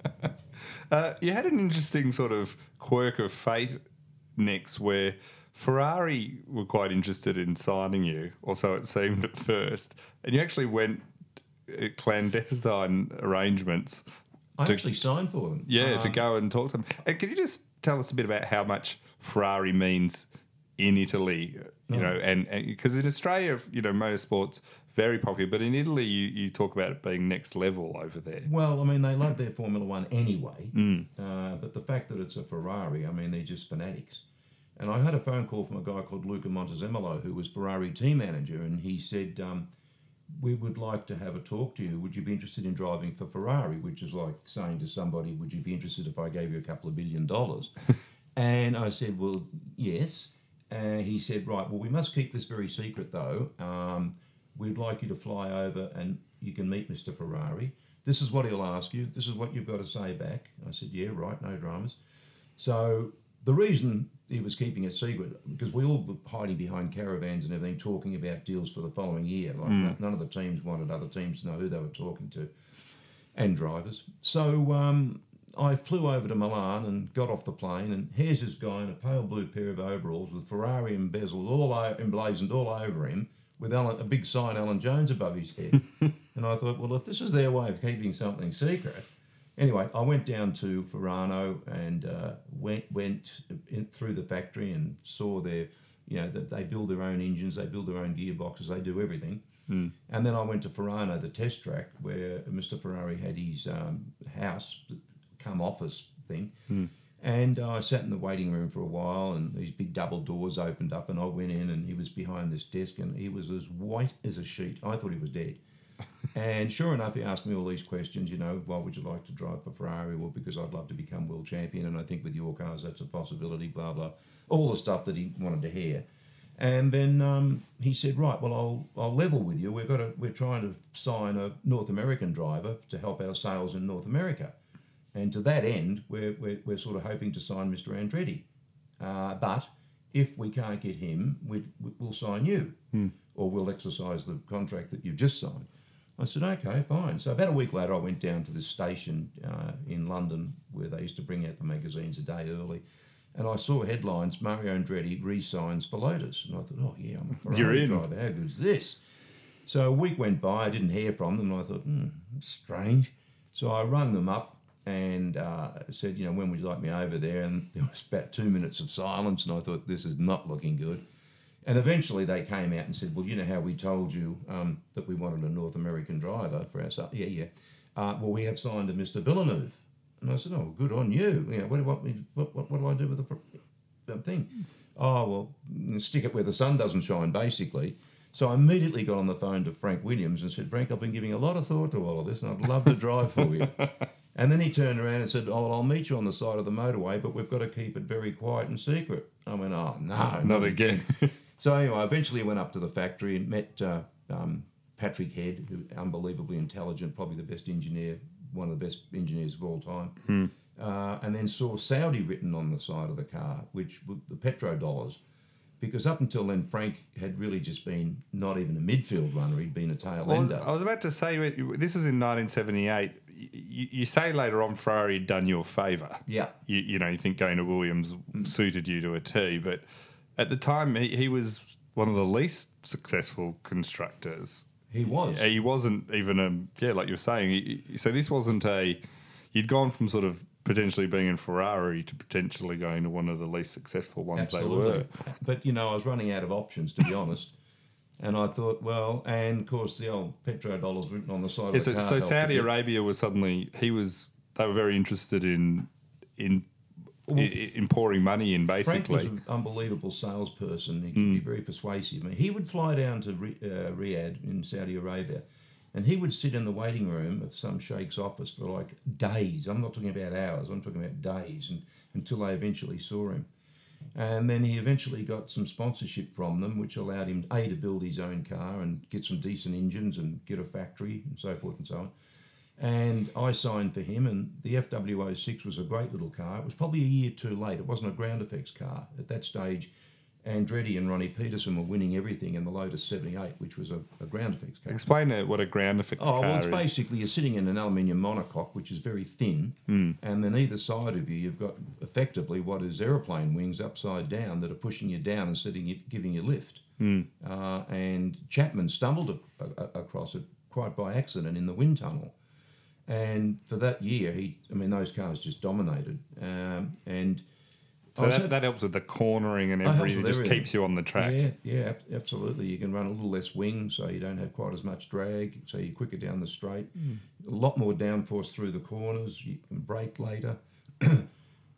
You had an interesting sort of quirk of fate next where Ferrari were quite interested in signing you, or so it seemed at first, and you actually went clandestine arrangements. I actually signed for them. Yeah, to go and talk to them. And can you just tell us a bit about how much Ferrari means in Italy? You know, and because in Australia, you know, motorsport's very popular, but in Italy, you talk about it being next level over there. Well, I mean, they love their Formula One anyway, but the fact that it's a Ferrari, I mean, they're just fanatics. And I had a phone call from a guy called Luca Montezemolo, who was Ferrari team manager, and he said, we would like to have a talk to you. Would you be interested in driving for Ferrari? Which is like saying to somebody, would you be interested if I gave you a couple of $1 billion? And I said, well, yes. And he said, right, well, we must keep this very secret, though. We'd like you to fly over and you can meet Mr. Ferrari. This is what he'll ask you. This is what you've got to say back. I said, yeah, right, no dramas. So the reason he was keeping it secret, because we all were hiding behind caravans and everything, talking about deals for the following year. Like none of the teams wanted other teams to know who they were talking to, and drivers. So I flew over to Milan and got off the plane, and here's this guy in a pale blue pair of overalls with Ferrari embezzled emblazoned all over him, with a big sign Alan Jones above his head. And I thought, well, if this is their way of keeping something secret. Anyway, I went down to Ferrano and went through the factory and saw their, you know, that they build their own engines, they build their own gearboxes, they do everything. And then I went to Ferrano, the test track, where Mr. Ferrari had his house, come office thing. And I sat in the waiting room for a while, and these big double doors opened up, and I went in, and he was behind this desk, and he was as white as a sheet. I thought he was dead. And sure enough, he asked me all these questions, you know, why would you like to drive for Ferrari? Well, because I'd love to become world champion, and I think with your cars that's a possibility, blah, blah. All the stuff that he wanted to hear. And then he said, right, well, I'll level with you. We're trying to sign a North American driver to help our sales in North America. And to that end, we're sort of hoping to sign Mr. Andretti. But if we can't get him, we'll sign you, or we'll exercise the contract that you've just signed. I said, okay, fine. So about a week later, I went down to this station in London where they used to bring out the magazines a day early, and I saw headlines, Mario Andretti re-signs for Lotus. And I thought, oh, yeah, I'm a Ferrari driver. How good is this? So a week went by, I didn't hear from them, and I thought, that's strange. So I rang them up and said, you know, when would you like me over there? And there was about 2 minutes of silence, and I thought, this is not looking good. And eventually they came out and said, well, you know how we told you that we wanted a North American driver for our son? Yeah. Well, we have signed a Mr. Villeneuve. And I said, oh, good on you. You know, what do you want me? What do I do with the thing? Oh, well, stick it where the sun doesn't shine, basically. So I immediately got on the phone to Frank Williams and said, Frank, I've been giving a lot of thought to all of this, and I'd love to drive for you. And then he turned around and said, "Oh, well, I'll meet you on the side of the motorway, but we've got to keep it very quiet and secret." I went, "Oh, no. Not again." So anyway, eventually I went up to the factory and met Patrick Head, who unbelievably intelligent, probably the best engineer, one of the best engineers of all time. And then saw Saudi written on the side of the car, which were the petrodollars. Because up until then, Frank had really just been not even a midfield runner; he'd been a tail ender. I was about to say, this was in 1978. You say later on Ferrari had done you a favour. Yeah. You think going to Williams suited you to a T, but at the time he was one of the least successful constructors. He was. He wasn't even like you were saying. So this wasn't you'd gone from sort of potentially being in Ferrari to potentially going to one of the least successful ones. Absolutely. They were. But, I was running out of options, to be honest. And I thought, well, and of course the old petrodollars written on the side of the car. So Saudi Arabia was suddenly, they were very interested in pouring money in, basically. Frank was an unbelievable salesperson. He could be very persuasive. I mean, he would fly down to Riyadh in Saudi Arabia, and he would sit in the waiting room of some sheikh's office for like days. I'm not talking about hours, I'm talking about days, until they eventually saw him. And then he eventually got some sponsorship from them, which allowed him, A, to build his own car and get some decent engines and get a factory and so forth and so on. And I signed for him, and the FW06 was a great little car. It was probably a year too late. It wasn't a ground effects car. At that stage, Andretti and Ronnie Peterson were winning everything in the Lotus 78, which was a ground effects car. Explain what a ground effects car is. Well, it's basically you're sitting in an aluminium monocoque, which is very thin, and then either side of you, you've got effectively what is aeroplane wings upside down that are pushing you down and giving you lift. And Chapman stumbled across it quite by accident in the wind tunnel. And for that year, those cars just dominated. So that helps with the cornering and everything. It just keeps you on the track. Yeah, absolutely. You can run a little less wing, so you don't have quite as much drag, so you're quicker down the straight. A lot more downforce through the corners. You can brake later.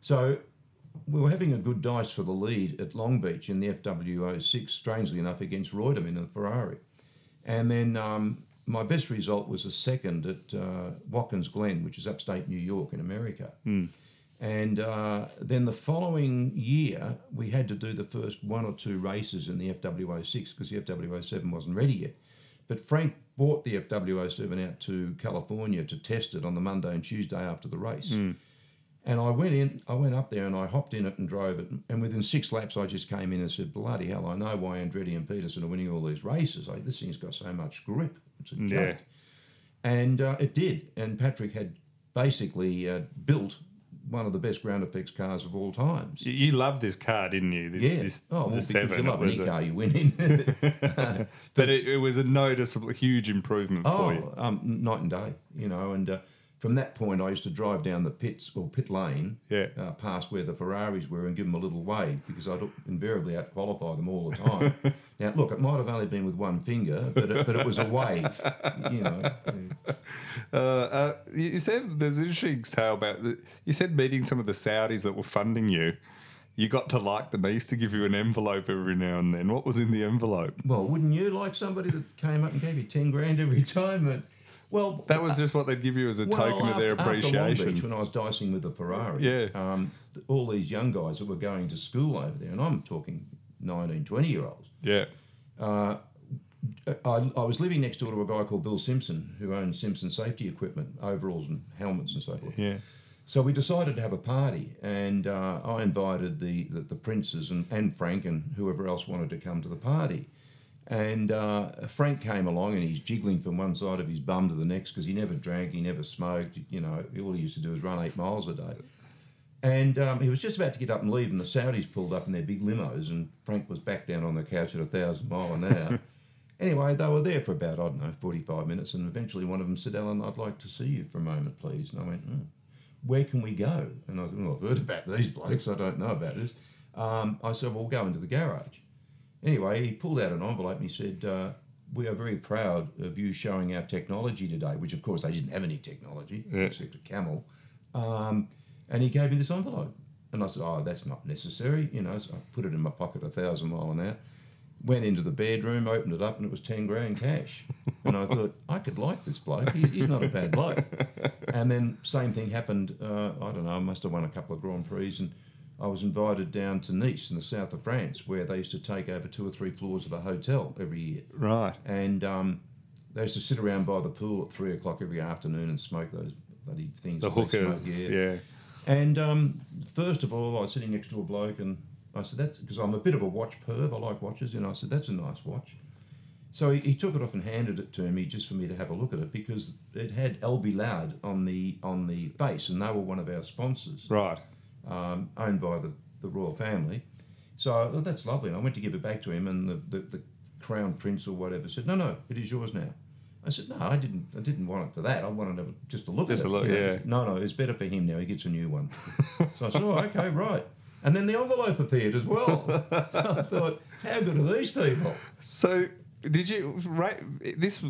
So we were having a good dice for the lead at Long Beach in the FW06, strangely enough, against Reutemann in the Ferrari. And then my best result was a second at Watkins Glen, which is upstate New York in America. And then the following year, we had to do the first one or two races in the FW06 because the FW07 wasn't ready yet. But Frank brought the FW07 out to California to test it on the Monday and Tuesday after the race. And I went up there and I hopped in it and drove it. And within 6 laps, I just came in and said, bloody hell, I know why Andretti and Peterson are winning all these races. This thing's got so much grip. It's a joke. And it did. And Patrick had basically built one of the best ground effects cars of all times. You loved this car, didn't you? Because you love any car you win in. But it was a noticeable, huge improvement for you. Night and day, and from that point I used to drive down the pit lane past where the Ferraris were and give them a little wave because I'd invariably out-qualify them all the time. Now, look, it might have only been with one finger, but it was a wave, You said there's an interesting tale about you said meeting some of the Saudis that were funding you. You got to like them. They used to give you an envelope every now and then. What was in the envelope? Well, wouldn't you like somebody that came up and gave you 10 grand every time? Well, that was just what they'd give you as a token of their appreciation. After Long Beach, when I was dicing with the Ferrari, all these young guys that were going to school over there, and I'm talking 19, 20-year-olds. Yeah. I was living next door to a guy called Bill Simpson, who owned Simpson Safety Equipment, overalls and helmets and so forth. Yeah. So we decided to have a party, and I invited the princes and Frank and whoever else wanted to come to the party. And Frank came along, and he's jiggling from one side of his bum to the next because he never drank, he never smoked. All he used to do was run 8 miles a day. And he was just about to get up and leave, and the Saudis pulled up in their big limos, and Frank was back down on the couch at 1,000 miles an hour. Anyway, they were there for about, 45 minutes, and eventually one of them said, "Alan, I'd like to see you for a moment, please." And I went, "Where can we go?" And I said, "Well, I've heard about these blokes, I don't know about this." I said, "Well, we'll go into the garage." Anyway, he pulled out an envelope and he said, "We are very proud of you showing our technology today," which, of course, they didn't have any technology, except a camel. And he gave me this envelope. And I said, "Oh, that's not necessary." So I put it in my pocket 1,000 miles an hour. Went into the bedroom, opened it up, and it was 10 grand cash. And I thought, I could like this bloke. He's not a bad bloke. And then same thing happened, I don't know, I must have won a couple of Grand Prix, and I was invited down to Nice in the south of France, where they used to take over 2 or 3 floors of a hotel every year. Right. And they used to sit around by the pool at 3 o'clock every afternoon and smoke those bloody things. The hookers, yeah. And first of all, I was sitting next to a bloke, and I said, that's because I'm a bit of a watch perv. I like watches. And I said, that's a nice watch. So he took it off and handed it to me just for me to have a look at it, because it had LB Loud on the face, and they were one of our sponsors. Right. Owned by the royal family. So I thought, that's lovely. And I went to give it back to him, and the Crown Prince or whatever said, no, it is yours now. I said, no, I didn't want it for that. I wanted to just to look at it. Just a look, yeah. No, it's better for him now. He gets a new one. So I said, oh, okay, right. And then the envelope appeared as well. So I thought, how good are these people? So did you this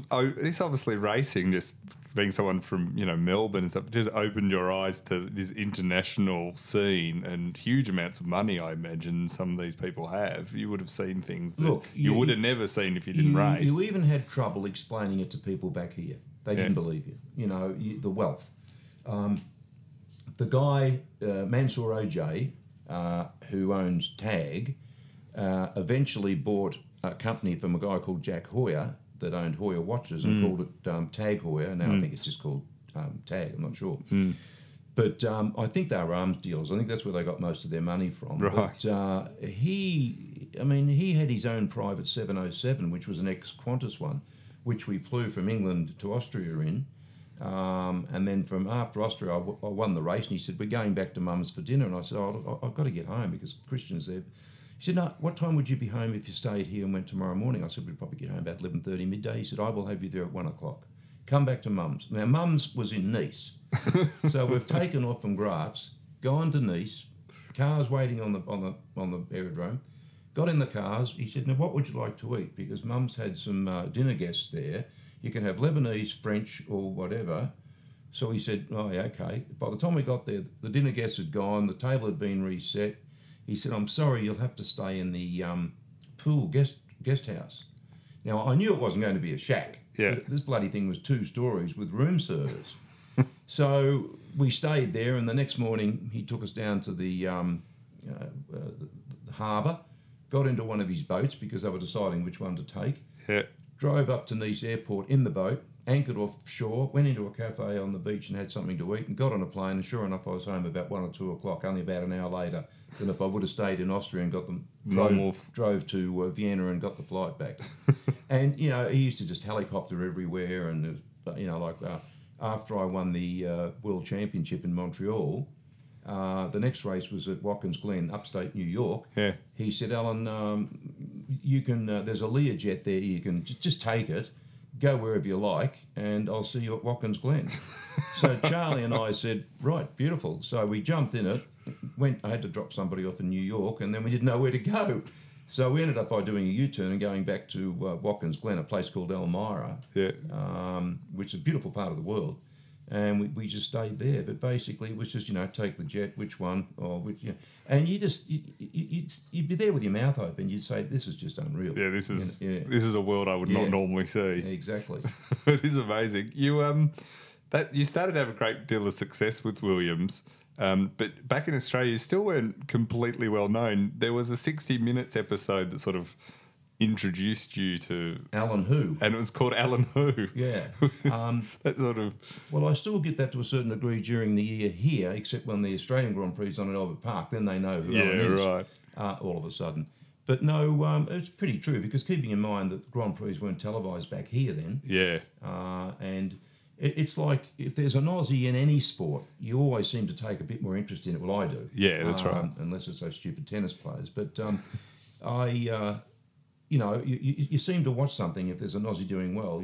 obviously racing, just being someone from Melbourne and stuff, just opened your eyes to this international scene and huge amounts of money, I imagine some of these people have. You would have seen things that you would have never seen if you didn't race. You even had trouble explaining it to people back here. They didn't believe you. The wealth. The guy, Mansour OJ, who owns Tag, eventually bought a company from a guy called Jack Hoyer that owned Hoyer watches and called it Tag Hoyer. Now I think it's just called Tag, I'm not sure. But I think they were arms dealers. I think that's where they got most of their money from. Right. But he had his own private 707, which was an ex-Qantas one, which we flew from England to Austria in. And then from after Austria, I won the race, and he said, we're going back to Mum's for dinner. And I said, I've got to get home because Christian's there. He said, no, what time would you be home if you stayed here and went tomorrow morning? I said, we'd probably get home about 11:30 midday. He said, I will have you there at 1 o'clock. Come back to Mum's. Now, Mum's was in Nice. So we've taken off from Graz, gone to Nice, cars waiting on the aerodrome, got in the cars. He said, now, what would you like to eat? Because Mum's had some dinner guests there. You can have Lebanese, French, or whatever. So he said, oh, yeah, okay. By the time we got there, the dinner guests had gone, the table had been reset. He said, I'm sorry, you'll have to stay in the pool guest house. Now, I knew it wasn't going to be a shack. Yeah. This bloody thing was 2 stories with room service. So we stayed there, and the next morning he took us down to the harbour, got into one of his boats because they were deciding which one to take. Yeah. Drove up to Nice Airport in the boat, anchored offshore, went into a cafe on the beach and had something to eat, and got on a plane, and sure enough I was home about 1 or 2 o'clock, only about an hour later than if I would have stayed in Austria and got them, drove to Vienna and got the flight back. And, he used to just helicopter everywhere, and, after I won the World Championship in Montreal, the next race was at Watkins Glen, upstate New York. Yeah. He said, Alan, you can. There's a Learjet there. You can just take it, go wherever you like, and I'll see you at Watkins Glen. So Charlie and I said, right, beautiful. So we jumped in it. I had to drop somebody off in New York, and then we didn't know where to go. So we ended up by doing a U-turn and going back to Watkins Glen, a place called Elmira, which is a beautiful part of the world. And we just stayed there. But basically it was just, take the jet, which one, or which, and you'd be there with your mouth open. You'd say, this is just unreal. Yeah, this is a world I would not normally see. Exactly. It is amazing. You started to have a great deal of success with Williams, but back in Australia you still weren't completely well known. There was a 60 Minutes episode that sort of introduced you to Alan Who, and it was called Alan Who. Yeah. That sort of. Well, I still get that to a certain degree during the year here, except when the Australian Grand Prix is on at Albert Park, then they know who Alan is. Right. All of a sudden. But no, it's pretty true, because keeping in mind that Grand Prix weren't televised back here then. Yeah. And it's like if there's an Aussie in any sport, you always seem to take a bit more interest in it. Well, I do. Yeah, that's right. Unless it's those stupid tennis players. But you seem to watch something if there's an Aussie doing well,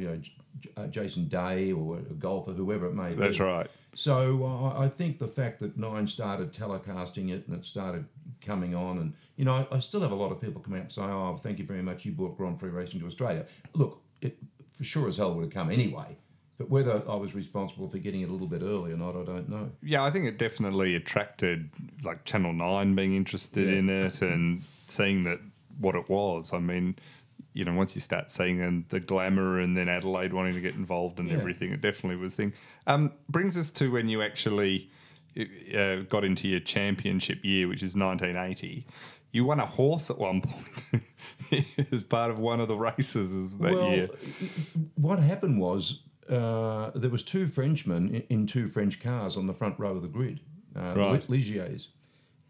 Jason Day or a golfer, whoever it may be. That's right. So I think the fact that Nine started telecasting it and it started coming on, and, I still have a lot of people come out and say, oh, thank you very much, you brought Grand Prix racing to Australia. Look, it for sure as hell would have come anyway. But whether I was responsible for getting it a little bit early or not, I don't know. Yeah, I think it definitely attracted, like, Channel 9 being interested in it and seeing that what it was. I mean, you know, once you start seeing the glamour and then Adelaide wanting to get involved and Yeah. everything, it definitely was a thing. Brings us to when you actually got into your championship year, which is 1980. You won a horse at one point as part of one of the races that year. What happened was there was two Frenchmen in two French cars on the front row of the grid, Right. the Ligiers.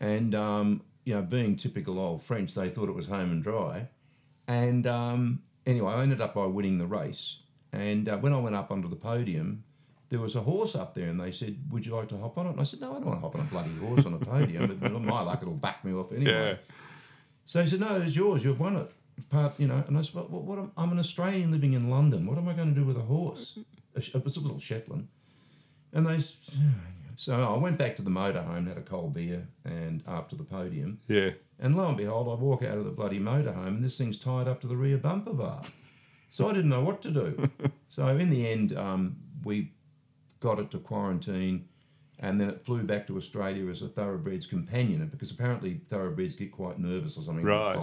And, you know, being typical old French, they thought it was home and dry. And anyway, I ended up by winning the race. And when I went up onto the podium, there was a horse up there and they said, would you like to hop on it? And I said, no, I don't want to hop on a bloody horse on a podium. But on my luck, it'll back me off anyway. Yeah. So he said, no, it's yours. You've won it. You know, and I said, well, I'm an Australian living in London. What am I going to do with a horse? It was a little Shetland. And so I went back to the motorhome, had a cold beer and after the podium. Yeah. And lo and behold, I walk out of the bloody motorhome and this thing's tied up to the rear bumper bar. So I didn't know what to do. So in the end, we got it to quarantine and then it flew back to Australia as a thoroughbred's companion because apparently thoroughbreds get quite nervous or something. Right.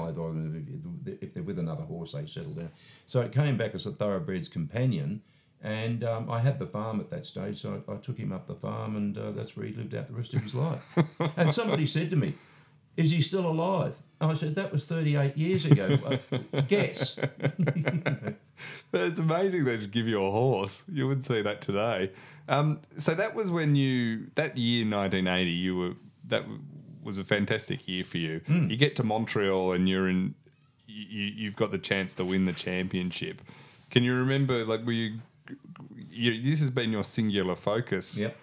If they're with another horse, they settle down. So it came back as a thoroughbred's companion. And I had the farm at that stage, so I took him up the farm and that's where he lived out the rest of his life. And somebody said to me, is he still alive? And I said, that was 38 years ago. Guess. But it's amazing they just give you a horse. You wouldn't see that today. So that was when that year, 1980, that was a fantastic year for you. You get to Montreal and you've got the chance to win the championship. Can you remember, like, this has been your singular focus. Yep.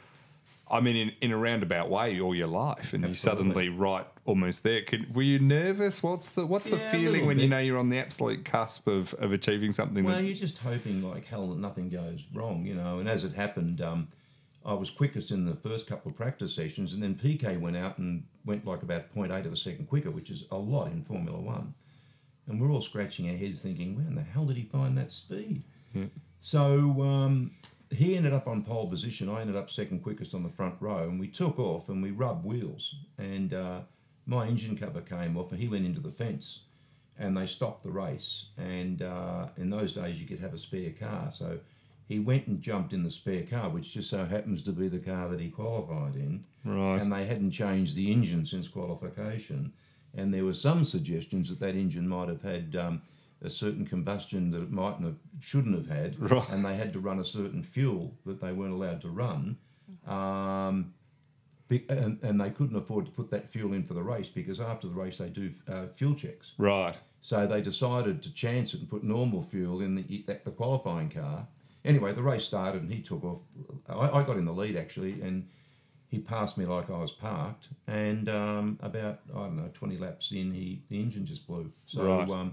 I mean, in a roundabout way, all your life, and Absolutely. you're suddenly right almost there. Were you nervous? What's the feeling when you know you're on the absolute cusp of achieving something? Well, you're just hoping like hell that nothing goes wrong, you know. And as it happened, I was quickest in the first couple of practice sessions, and then PK went out and went like about 0.8 of a second quicker, which is a lot in Formula One. And we're all scratching our heads thinking, where in the hell did he find that speed? Yeah. So he ended up on pole position. I ended up second quickest on the front row, and we took off and we rubbed wheels. And my engine cover came off, and he went into the fence, and they stopped the race. And in those days, you could have a spare car. So he went and jumped in the spare car, which just so happens to be the car that he qualified in. Right. And they hadn't changed the engine since qualification. And there were some suggestions that engine might have had a certain combustion that it shouldn't have had, right. And they had to run a certain fuel that they weren't allowed to run, and they couldn't afford to put that fuel in for the race because after the race they do fuel checks. Right. So they decided to chance it and put normal fuel in the qualifying car. Anyway, the race started and he took off. I got in the lead actually, and he passed me like I was parked, and about, 20 laps in, the engine just blew. So right.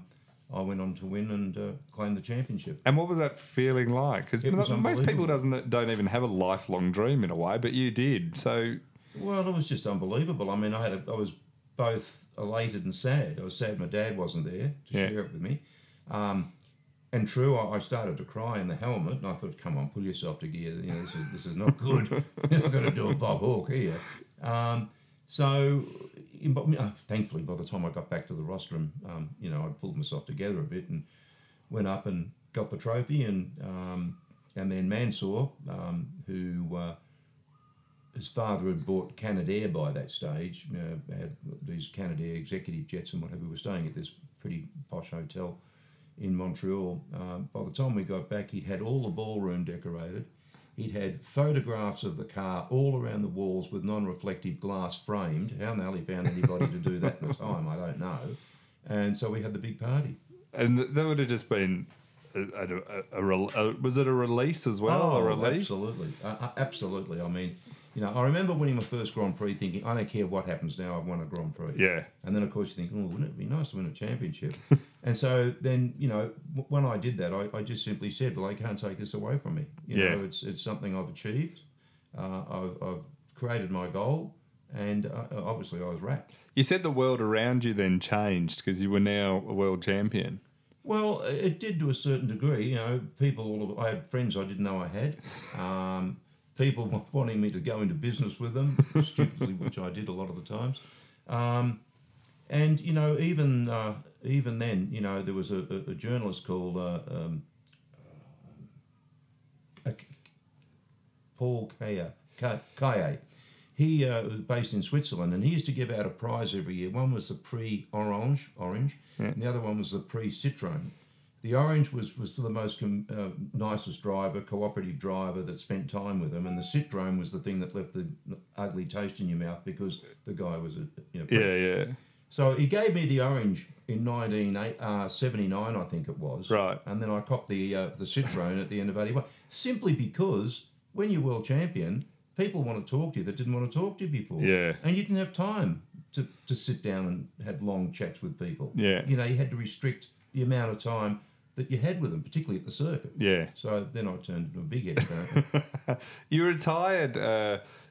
I went on to win and claim the championship. And what was that feeling like? Because most people don't even have a lifelong dream in a way, but you did. So, well, it was just unbelievable. I mean, I was both elated and sad. I was sad my dad wasn't there to share it with me. And true, I started to cry in the helmet, and I thought, "Come on, pull yourself together. You know, this is not good. You're not going to do a Bob Hawke here." Thankfully, by the time I got back to the rostrum, I pulled myself together a bit and went up and got the trophy. And then Mansour, who his father had bought Canadair by that stage, had these Canadair executive jets and whatever. We were staying at this pretty posh hotel in Montreal. By the time we got back, he'd had all the ballroom decorated. He'd had photographs of the car all around the walls with non-reflective glass framed. How in the hell he found anybody to do that at the time, I don't know. And so we had the big party. And that would have just been, was it a release as well? Oh, a relief? Absolutely. Absolutely. I mean, I remember winning my first Grand Prix thinking, I don't care what happens now, I've won a Grand Prix. Yeah. And then, of course, you think, wouldn't it be nice to win a championship? And so then, when I did that, I just simply said, well, they can't take this away from me. It's something I've achieved. I've created my goal, and obviously I was wrapped. You said the world around you then changed because you were now a world champion. Well, it did to a certain degree. I had friends I didn't know I had. People wanting me to go into business with them, stupidly, which I did a lot of the times. And you know, even then, you know, there was a journalist called Paul Kaye. He was based in Switzerland, and he used to give out a prize every year. One was the Prix Orange, and the other one was the Prix Citron. The Orange was for the most nicest driver, cooperative driver that spent time with him, and the Citron was the thing that left the ugly taste in your mouth because the guy was a Yeah. So he gave me the Orange in 1979, I think it was. Right. And then I copped the Citron at the end of 81, simply because when you're world champion, people want to talk to you that didn't want to talk to you before. Yeah. And you didn't have time to sit down and have long chats with people. Yeah. You know, you had to restrict the amount of time that you had with them, particularly at the circuit. Yeah. So then I turned into a big expert. You retired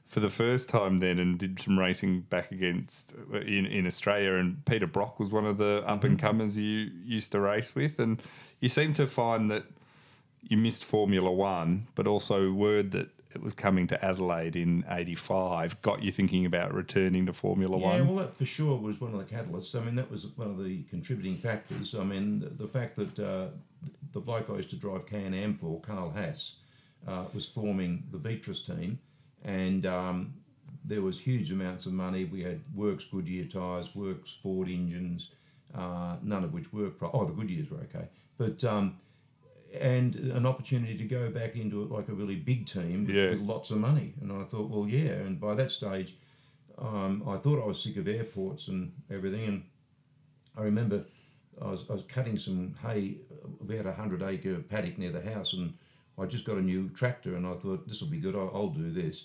for the first time then and did some racing back against in Australia, and Peter Brock was one of the up-and-comers you used to race with, and you seem to find that you missed Formula One, but also word that it was coming to Adelaide in 85 got you thinking about returning to Formula One. Yeah, well, that for sure was one of the catalysts. I mean, that was one of the contributing factors. I mean, the fact that the bloke I used to drive Can-Am for, Carl Haas, was forming the Beatrice team, and there was huge amounts of money. We had Works Goodyear tyres, Works Ford engines, none of which worked. The Goodyears were okay. But and an opportunity to go back into like a really big team with lots of money. And I thought, well, yeah. And by that stage, I thought I was sick of airports and everything. And I remember I was cutting some hay. We had a 100-acre paddock near the house, and I just got a new tractor, and I thought, this will be good, I'll do this.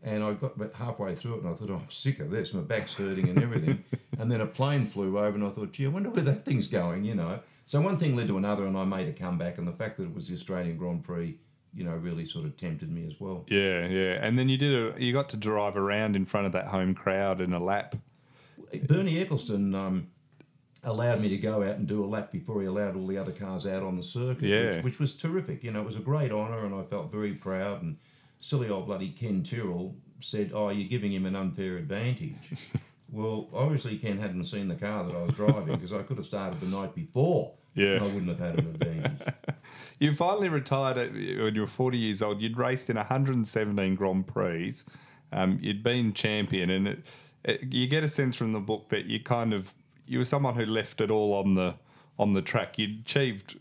And I got about halfway through it, and I thought, I'm sick of this, my back's hurting and everything. And then a plane flew over, and I thought, gee, I wonder where that thing's going, you know. So one thing led to another, and I made a comeback, and the fact that it was the Australian Grand Prix, you know, really sort of tempted me as well. Yeah. And then you got to drive around in front of that home crowd in a lap. Bernie Eccleston allowed me to go out and do a lap before he allowed all the other cars out on the circuit, which was terrific. You know, it was a great honour, and I felt very proud. And silly old bloody Ken Tyrrell said, "Oh, you're giving him an unfair advantage." Well, obviously Ken hadn't seen the car that I was driving, because I could have started the night before. Yeah. And I wouldn't have had an advantage. You finally retired when you were 40 years old. You'd raced in 117 Grand Prix. You'd been champion, and you get a sense from the book that you were someone who left it all on the track. You'd achieved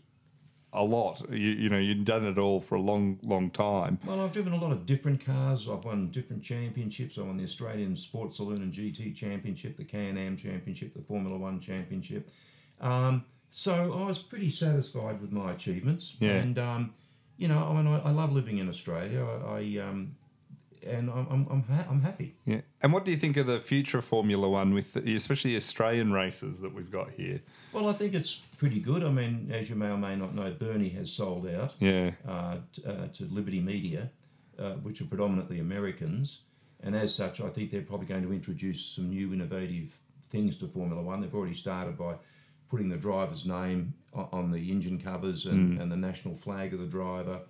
a lot. You'd done it all for a long time. Well, I've driven a lot of different cars. I've won different championships. I won the Australian Sports Saloon and GT Championship, the Can-Am Championship, the Formula One Championship. So I was pretty satisfied with my achievements. Yeah. And, I love living in Australia. And I'm happy. Yeah. And what do you think of the future of Formula One, with especially Australian races that we've got here? Well, I think it's pretty good. I mean, as you may or may not know, Bernie has sold out to Liberty Media, which are predominantly Americans. And as such, I think they're probably going to introduce some new innovative things to Formula One. They've already started by putting the driver's name on the engine covers and the national flag of the driver.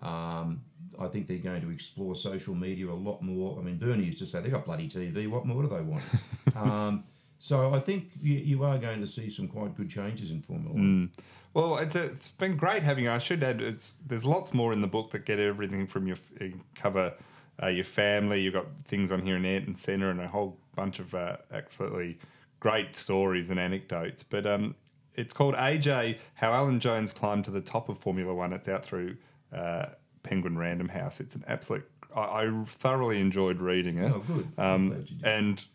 I think they're going to explore social media a lot more. I mean, Bernie used to say, they've got bloody TV, what more do they want? So I think you are going to see some quite good changes in Formula One. Well, it's been great having you. I should add, there's lots more in the book that get everything from your cover your family. You've got things on here in Ayrton Centre and a whole bunch of absolutely great stories and anecdotes. But it's called AJ, How Alan Jones Climbed to the Top of Formula One. It's out through Penguin Random House. It's an absolute... I thoroughly enjoyed reading it. Oh, good. And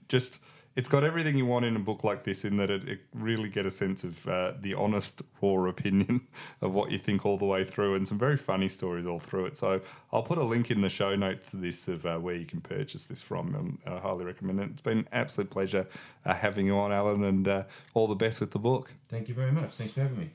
just... It's got everything you want in a book like this, in that it really get a sense of the honest, raw opinion of what you think all the way through, and some very funny stories all through it. So I'll put a link in the show notes to this of where you can purchase this from, and I highly recommend it. It's been an absolute pleasure having you on, Alan, and all the best with the book. Thank you very much. Thanks for having me.